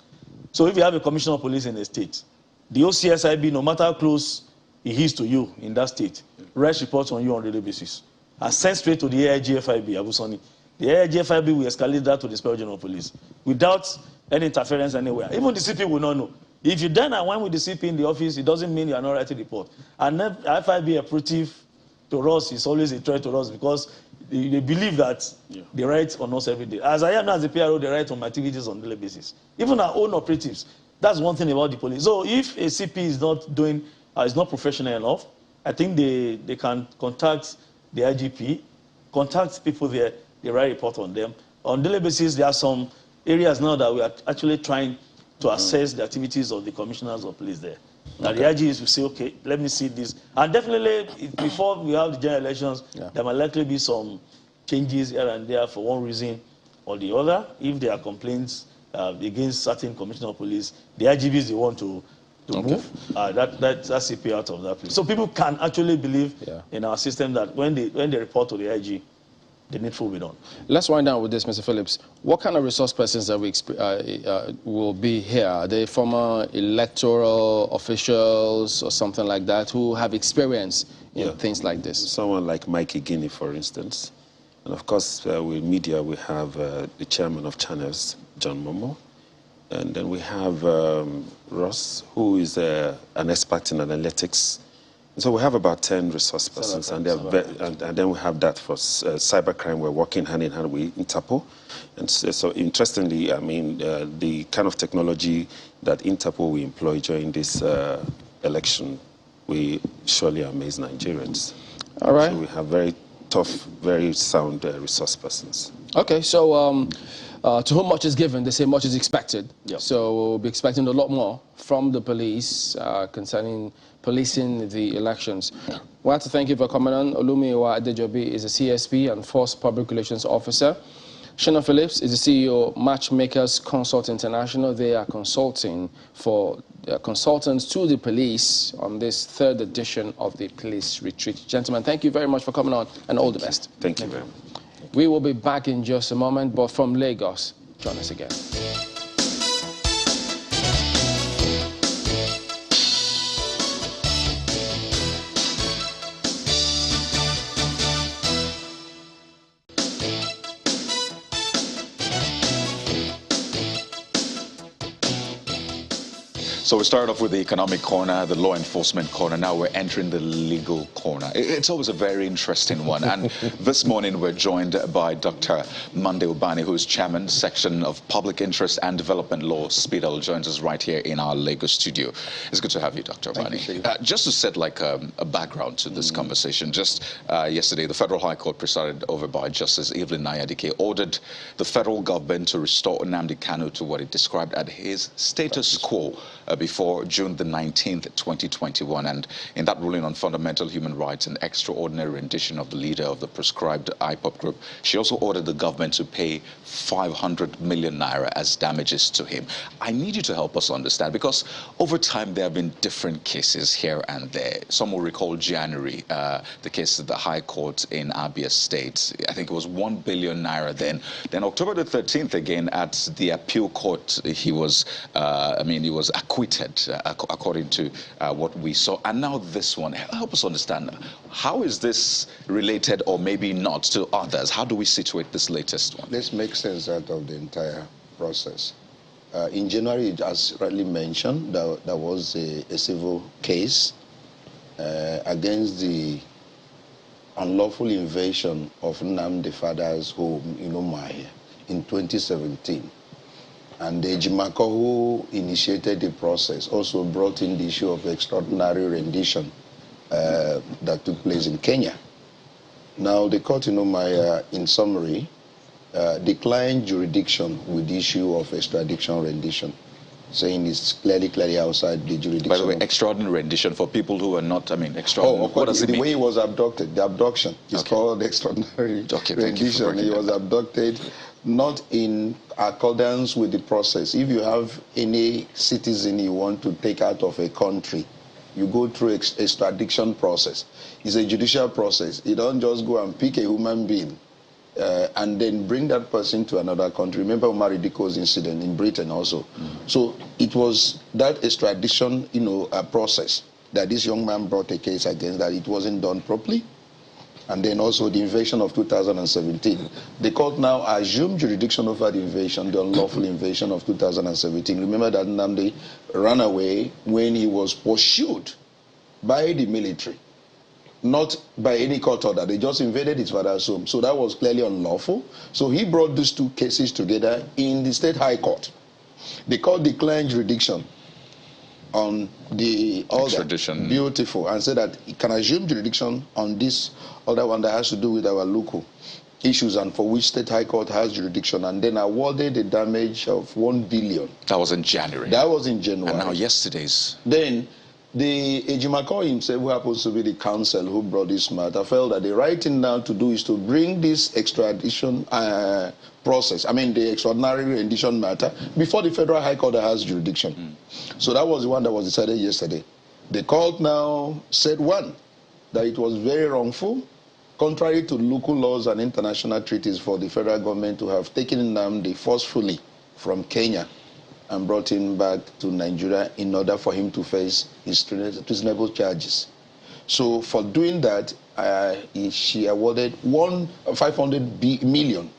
So if you have a commissioner of police in a state, the OCSIB, no matter how close he is to you in that state, writes reports on you on a daily basis and send straight to the AIGFIB, Abu Sani. The AIGFIB will escalate that to the Inspector General of Police without any interference anywhere. Even the CP will not know. If you then and when with the CP in the office, it doesn't mean you are not writing the report. And FIB operative to us is always a threat to us, because they believe that they write on us every day. As I am now as a PRO, they write on my activities on a daily basis. Even our own operatives. That's one thing about the police. So if a CP is not doing, is not professional enough, I think they can contact the IGP, contact people there, they write a report on them. On a daily basis, there are some areas now that we are actually trying to assess the activities of the commissioners of police there. Now the IGs will say, okay, let me see this. And definitely, before we have the general elections, there might likely be some changes here and there for one reason or the other. If there are complaints against certain commissioner of police, the IGBs they want to move, that's CP out of that place. So people can actually believe in our system that when they report to the IG, the needful will be done. Let's wind down with this, Mr. Phillips. What kind of resource persons that will be here? Are they former electoral officials or something like that who have experience in things like this? Someone like Mike Igini, for instance. And of course, with media, we have the chairman of Channels, John Momo. And then we have Ross, who is an expert in analytics. So we have about 10 resource persons, and then we have that for cybercrime. We're working hand in hand with Interpol. And so interestingly, I mean, the kind of technology that Interpol will employ during this election, we surely amaze Nigerians. All right. So we have very tough, very sound resource persons. Okay, so to whom much is given, they say much is expected. Yep. So we'll be expecting a lot more from the police concerning policing the elections. We have to thank you for coming on. Olumiwa Adejobi is a CSP and Force Public Relations Officer. Shina Phillips is the CEO of Matchmakers Consult International. They are consulting for consultants to the police on this 3rd edition of the police retreat. Gentlemen, thank you very much for coming on, and all the best. Thank you very much. We will be back in just a moment, but from Lagos, join us again. So we started off with the economic corner, the law enforcement corner. Now we're entering the legal corner. It's always a very interesting one. And this morning we're joined by Dr. Nnamdi Ubani, who is chairman, section of public interest and development law, SPIDL, joins us right here in our Lagos studio. It's good to have you, Dr. Ubani. Just to set like a background to this conversation, just yesterday the Federal High Court, presided over by Justice Evelyn Naira, ordered the federal government to restore Nnamdi Kanu to what it described as his status quo before June the 19th, 2021. And in that ruling on fundamental human rights and extraordinary rendition of the leader of the proscribed IPOP group, she also ordered the government to pay 500 million naira as damages to him. I need you to help us understand, because over time there have been different cases here and there. Some will recall January, the case of the High Court in Abia State. I think it was 1 billion naira then. Then October the 13th again at the appeal court, he was, he was acquitted. According to what we saw. And now this one, help us understand, how is this related or maybe not to others? How do we situate this latest one? Let's make sense out of the entire process. In January, as rightly mentioned, there was a civil case against the unlawful invasion of Nnamdi father's home in Umuahia in 2017. And the Ejimako who initiated the process also brought in the issue of extraordinary rendition that took place in Kenya. Now, the court in Umuahia, in summary, declined jurisdiction with the issue of extradition rendition, saying it's clearly outside the jurisdiction. By the way, extraordinary rendition for people who are not, extraordinary. What does it mean? The way he was abducted, the abduction is called extraordinary rendition. He was abducted not in accordance with the process. If you have any citizen you want to take out of a country, you go through extradition process. It's a judicial process. You don't just go and pick a human being and then bring that person to another country. Remember Umar Diko's incident in Britain also. So it was that extradition, process that this young man brought a case against, that it wasn't done properly. And then also the invasion of 2017. The court now assumed jurisdiction over the invasion, the unlawful invasion of 2017. Remember that Nnamdi ran away when he was pursued by the military, not by any court order. They just invaded his father's home. So that was clearly unlawful. So he brought these two cases together in the State High Court. The court declined jurisdiction on the extradition, beautiful, and said that it can assume jurisdiction on this other one that has to do with our local issues and for which State High Court has jurisdiction, and then awarded a damage of 1 billion. That was in January. That was in January. And now yesterday's. Then The Ejimako himself, who happens to be the counsel who brought this matter, felt that the right thing now to do is to bring this extradition process, I mean the extraordinary rendition matter, before the Federal High Court that has jurisdiction. So that was the one that was decided yesterday. The court now said, one, that it was very wrongful, contrary to local laws and international treaties, for the federal government to have taken Nnamdi forcefully from Kenya and brought him back to Nigeria in order for him to face his treasonable charges. So for doing that, she awarded 500 million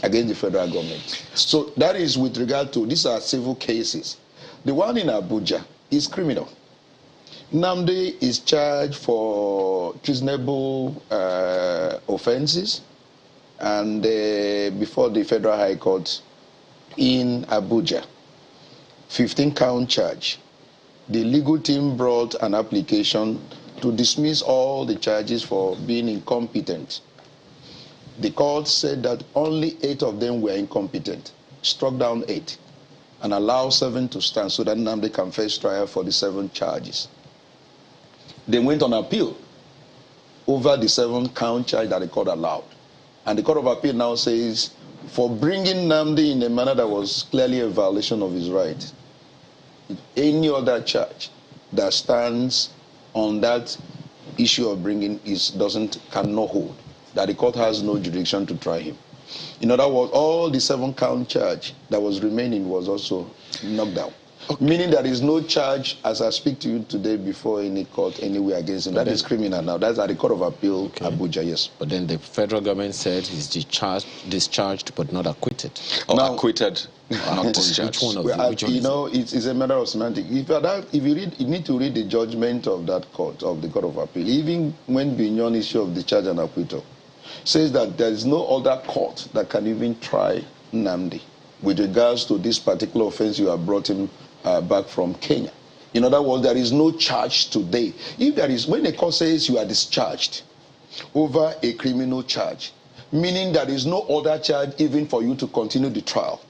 against the federal government. So that is with regard to, these are civil cases. The one in Abuja is criminal. Nnamdi is charged for treasonable offenses, and before the Federal High Court in Abuja, 15-count charge. The legal team brought an application to dismiss all the charges for being incompetent. The court said that only 8 of them were incompetent, struck down 8, and allowed 7 to stand so that Nnamdi can face trial for the 7 charges. They went on appeal over the 7-count charge that the court allowed. And the Court of Appeal now says, for bringing Nnamdi in a manner that was clearly a violation of his right, any other charge that stands on that issue of bringing cannot hold, that the court has no jurisdiction to try him. In other words, all the 7-count charge that was remaining was also knocked down. Okay. Meaning there is no charge, as I speak to you today, before any court anywhere against him. That is criminal now. That's at the Court of Appeal, okay. Abuja, yes. But then the federal government said he's discharged but not acquitted. Or now, acquitted, not discharged. Which one you know, it's a matter of semantics. If you read, you need to read the judgment of that court, of the Court of Appeal, even when beyond issue of discharge and acquittal, says that there is no other court that can even try Nnamdi with regards to this particular offense you have brought him back from Kenya. In other words, there is no charge today. If there is, when a court says you are discharged over a criminal charge, meaning there is no other charge even for you to continue the trial.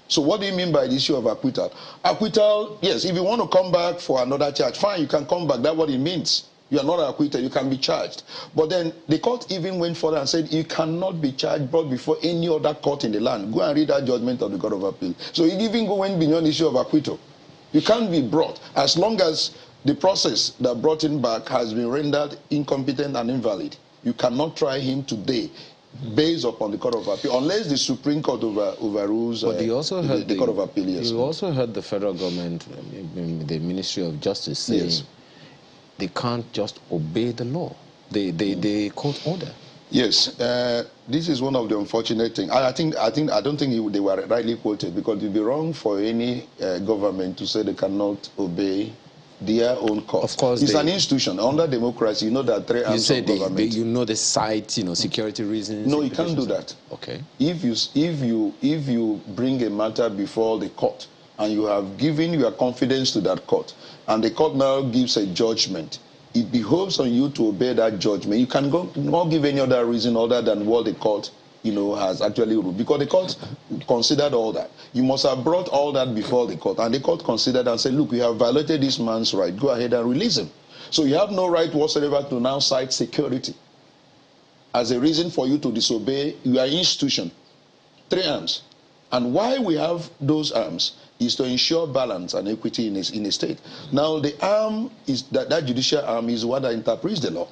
So what do you mean by the issue of acquittal? Acquittal, yes, if you want to come back for another charge, fine, you can come back. That's what it means. You are not acquitted, you can be charged. But then the court even went further and said you cannot be charged, brought before any other court in the land. Go and read that judgment of the Court of Appeal. So it even went beyond the issue of acquittal. You can't be brought as long as the process that brought him back has been rendered incompetent and invalid. You cannot try him today based upon the Court of Appeal, unless the Supreme Court overrules the Court of Appeal. Yes. You also heard the federal government, the Ministry of Justice, saying yes, they can't just obey the law. They court order. Yes, this is one of the unfortunate things. I don't think they were rightly quoted, because it would be wrong for any government to say they cannot obey their own court. Of course, it's an institution under democracy. You know that 3 arms of government. You know the site, security reasons. No, you can't do that. Okay. If you bring a matter before the court and you have given your confidence to that court, and the court now gives a judgment, it behoves on you to obey that judgment. You can not give any other reason other than what the court, has actually ruled. Because the court considered all that. You must have brought all that before the court. And the court considered and said, look, you have violated this man's right. Go ahead and release him. So you have no right whatsoever to now cite security as a reason for you to disobey your institution. 3 arms. And why we have those arms is to ensure balance and equity in a state. Now, the arm is that judicial arm is what that interprets the law,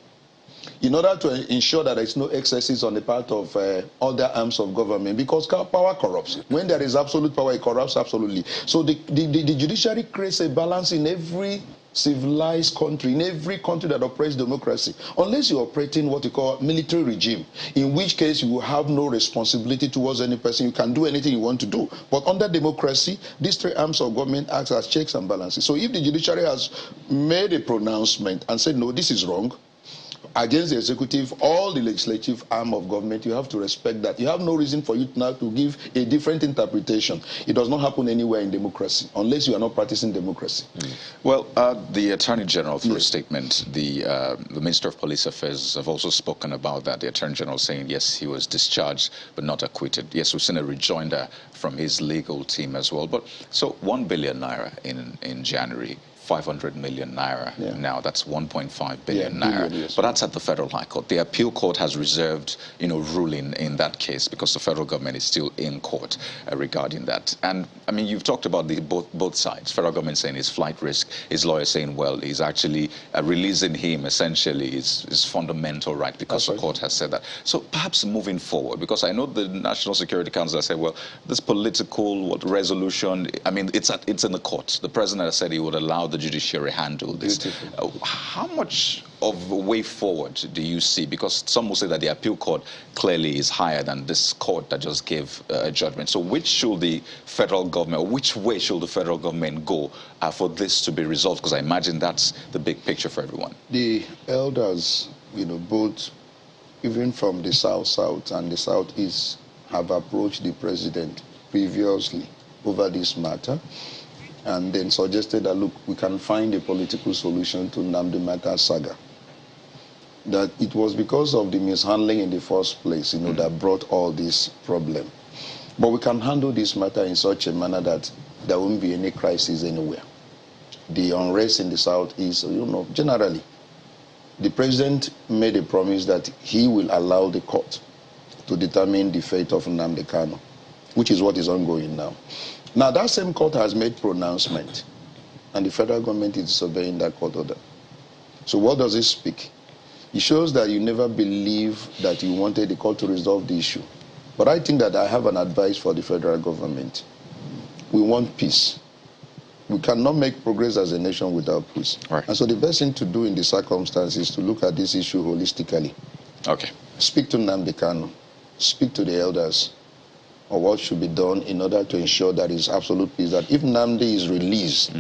in order to ensure that there is no excesses on the part of other arms of government, because power corrupts. When there is absolute power, it corrupts absolutely. So the judiciary creates a balance in every civilized country, in every country that operates democracy, unless you operate in what you call military regime, in which case you will have no responsibility towards any person. You can do anything you want to do. But under democracy, these 3 arms of government act as checks and balances. So if the judiciary has made a pronouncement and said, no, this is wrong, against the executive, all the legislative arm of government, you have to respect that. You have no reason for you now to give a different interpretation. It does not happen anywhere in democracy, unless you are not practicing democracy. Well, the Attorney General, through a statement, the Minister of Police Affairs have also spoken about that. The Attorney General saying, yes, he was discharged, but not acquitted. Yes, we've seen a rejoinder from his legal team as well. But so 1 billion naira in January, 500 million naira now. That's 1.5 billion naira. Billion, yes. But that's at the Federal High Court. The appeal court has reserved, ruling in that case because the federal government is still in court regarding that. And I mean, you've talked about both sides. Federal government saying it's flight risk. His lawyer saying, well, he's actually releasing him essentially is fundamental right because the court has said that. So perhaps moving forward, because I know the National Security Council has said, well, this political resolution, I mean, it's in the courts. The president has said he would allow the judiciary handle this. How much of a way forward do you see? Because some will say that the appeal court clearly is higher than this court that just gave a judgment. So which should the federal government, or which way should the federal government go for this to be resolved? Because I imagine that's the big picture for everyone. The elders, both even from the south and the southeast, have approached the president previously over this matter, and then suggested that, look, we can find a political solution to Nnamdi Matter saga. That it was because of the mishandling in the first place, that brought all this problem. But we can handle this matter in such a manner that there won't be any crisis anywhere. The unrest in the south is, generally, the president made a promise that he will allow the court to determine the fate of Nnamdi Kanu, which is what is ongoing now. Now, that same court has made pronouncement, and the federal government is disobeying that court order. So what does it speak? It shows that you never believe that you wanted the court to resolve the issue. But I think that I have an advice for the federal government. We want peace. We cannot make progress as a nation without peace. Right. And so the best thing to do in the circumstances is to look at this issue holistically. Okay. Speak to Nnamdi Kanu. Speak to the elders on what should be done in order to ensure that it's absolute peace, that if Nnamdi is released,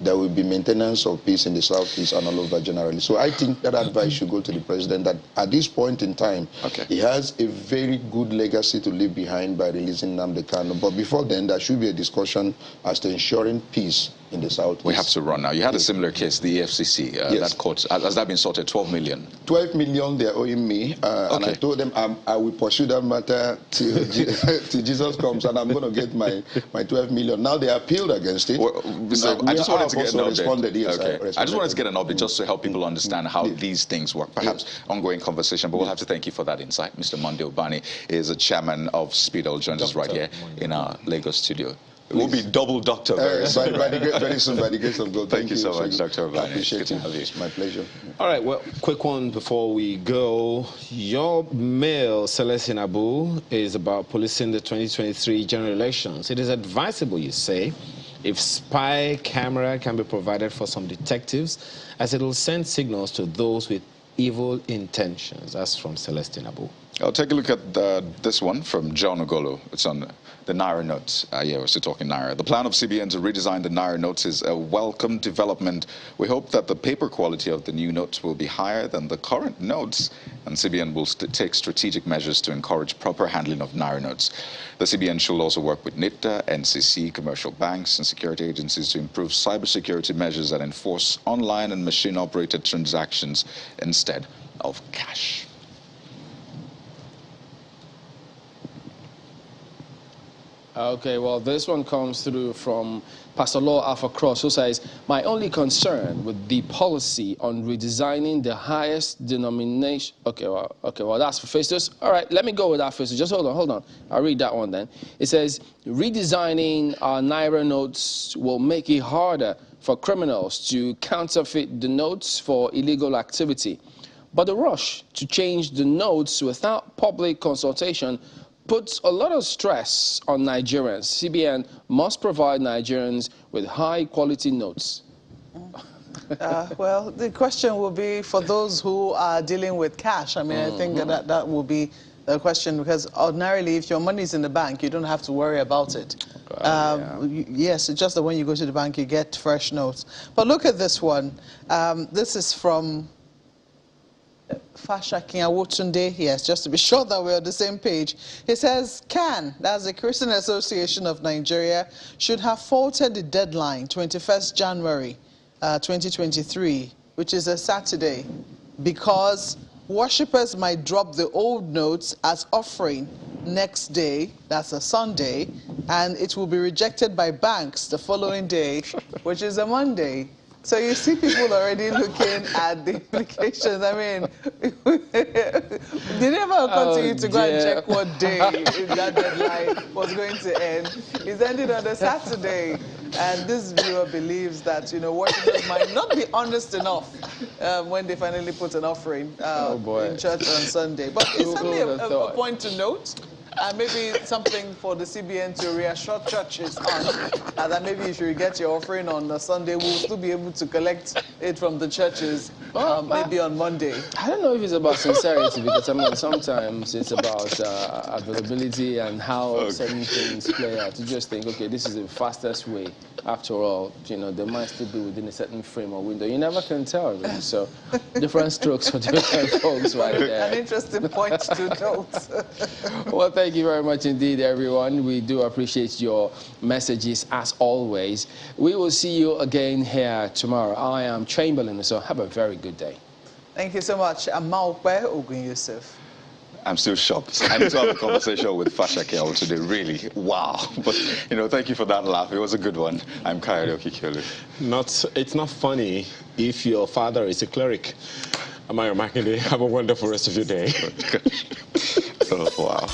there will be maintenance of peace in the southeast and all over generally. So I think that advice should go to the president that at this point in time, he has a very good legacy to leave behind by releasing Nnamdi Kanu. But before then, there should be a discussion as to ensuring peace in the southeast. We have to run now. You had a similar case, the EFCC, that court. Has that been sorted? 12 million? 12 million they're owing me. And I told them I will pursue that matter till Jesus comes, and I'm going to get my 12 million. Now they appealed against it. Well, so I just wanted to get an update. I just wanted to get an update just to help people understand how these things work. Perhaps ongoing conversation, but we'll have to thank you for that insight. Mr. Monday Obani is a chairman of Speedol, joins us right here in our Lagos studio. It will be double doctor very soon. Very soon, by the grace of God. Thank you so much, Dr. Obani. I appreciate it. It's my pleasure. All right, well, quick one before we go. Your mail, Celestine Abu, is about policing the 2023 general elections. It is advisable, you say, if spy camera can be provided for some detectives, as it will send signals to those with evil intentions. That's from Celestine Abu. I'll take a look at this one from John Ogolo. It's on the Naira notes. We're still talking Naira. The plan of CBN to redesign the Naira notes is a welcome development. We hope that the paper quality of the new notes will be higher than the current notes, and CBN will take strategic measures to encourage proper handling of Naira notes. The CBN should also work with NITA, NCC, commercial banks, and security agencies to improve cybersecurity measures that enforce online and machine-operated transactions instead of cash. Okay, well, this one comes through from Pastor Law Alpha Cross, who says, my only concern with the policy on redesigning the highest denomination... Okay, well, that's for Festus. All right, let me go with that, Festus. Just hold on. I'll read that one then. It says, redesigning our Naira notes will make it harder for criminals to counterfeit the notes for illegal activity. But the rush to change the notes without public consultation puts a lot of stress on Nigerians. CBN must provide Nigerians with high-quality notes. Well, the question will be for those who are dealing with cash. I mean, I think that will be the question, because ordinarily, if your money is in the bank, you don't have to worry about it. Yes, it's just that when you go to the bank, you get fresh notes. But look at this one. This is from Fashakin Awotunde, yes, just to be sure that we're on the same page. He says, CAN, that's the Christian Association of Nigeria, should have faulted the deadline, 21st January 2023, which is a Saturday, because worshippers might drop the old notes as offering next day, that's a Sunday, and it will be rejected by banks the following day, which is a Monday. So you see people already looking at the implications. I mean, did it ever occur to you to go and check what day that deadline was going to end? It's ended on a Saturday. And this viewer believes that, you know, worshippers might not be honest enough when they finally put an offering in church on Sunday. But it's certainly a point to note. Maybe something for the CBN to reassure churches on, that maybe if you get your offering on a Sunday, we'll still be able to collect it from the churches maybe on Monday. I don't know if it's about sincerity, because I mean, sometimes it's about availability and how certain things play out. You just think, okay, this is the fastest way. After all, you know, they might still be within a certain frame or window. You never can tell, really. So different strokes for different folks right there. An interesting point to note. Well, thank you very much indeed, everyone. We do appreciate your messages as always. We will see you again here tomorrow. I am Chamberlain, so have a very good day. Thank you so much. I'm Maokwe Ogun Yusuf. I'm still shocked. I need to have a conversation with Fashakel today, really. Wow. But, you know, thank you for that laugh. It was a good one. I'm Kayode Okikelu. It's not funny if your father is a cleric. Amaya Makinde, have a wonderful rest of your day. Oh, wow.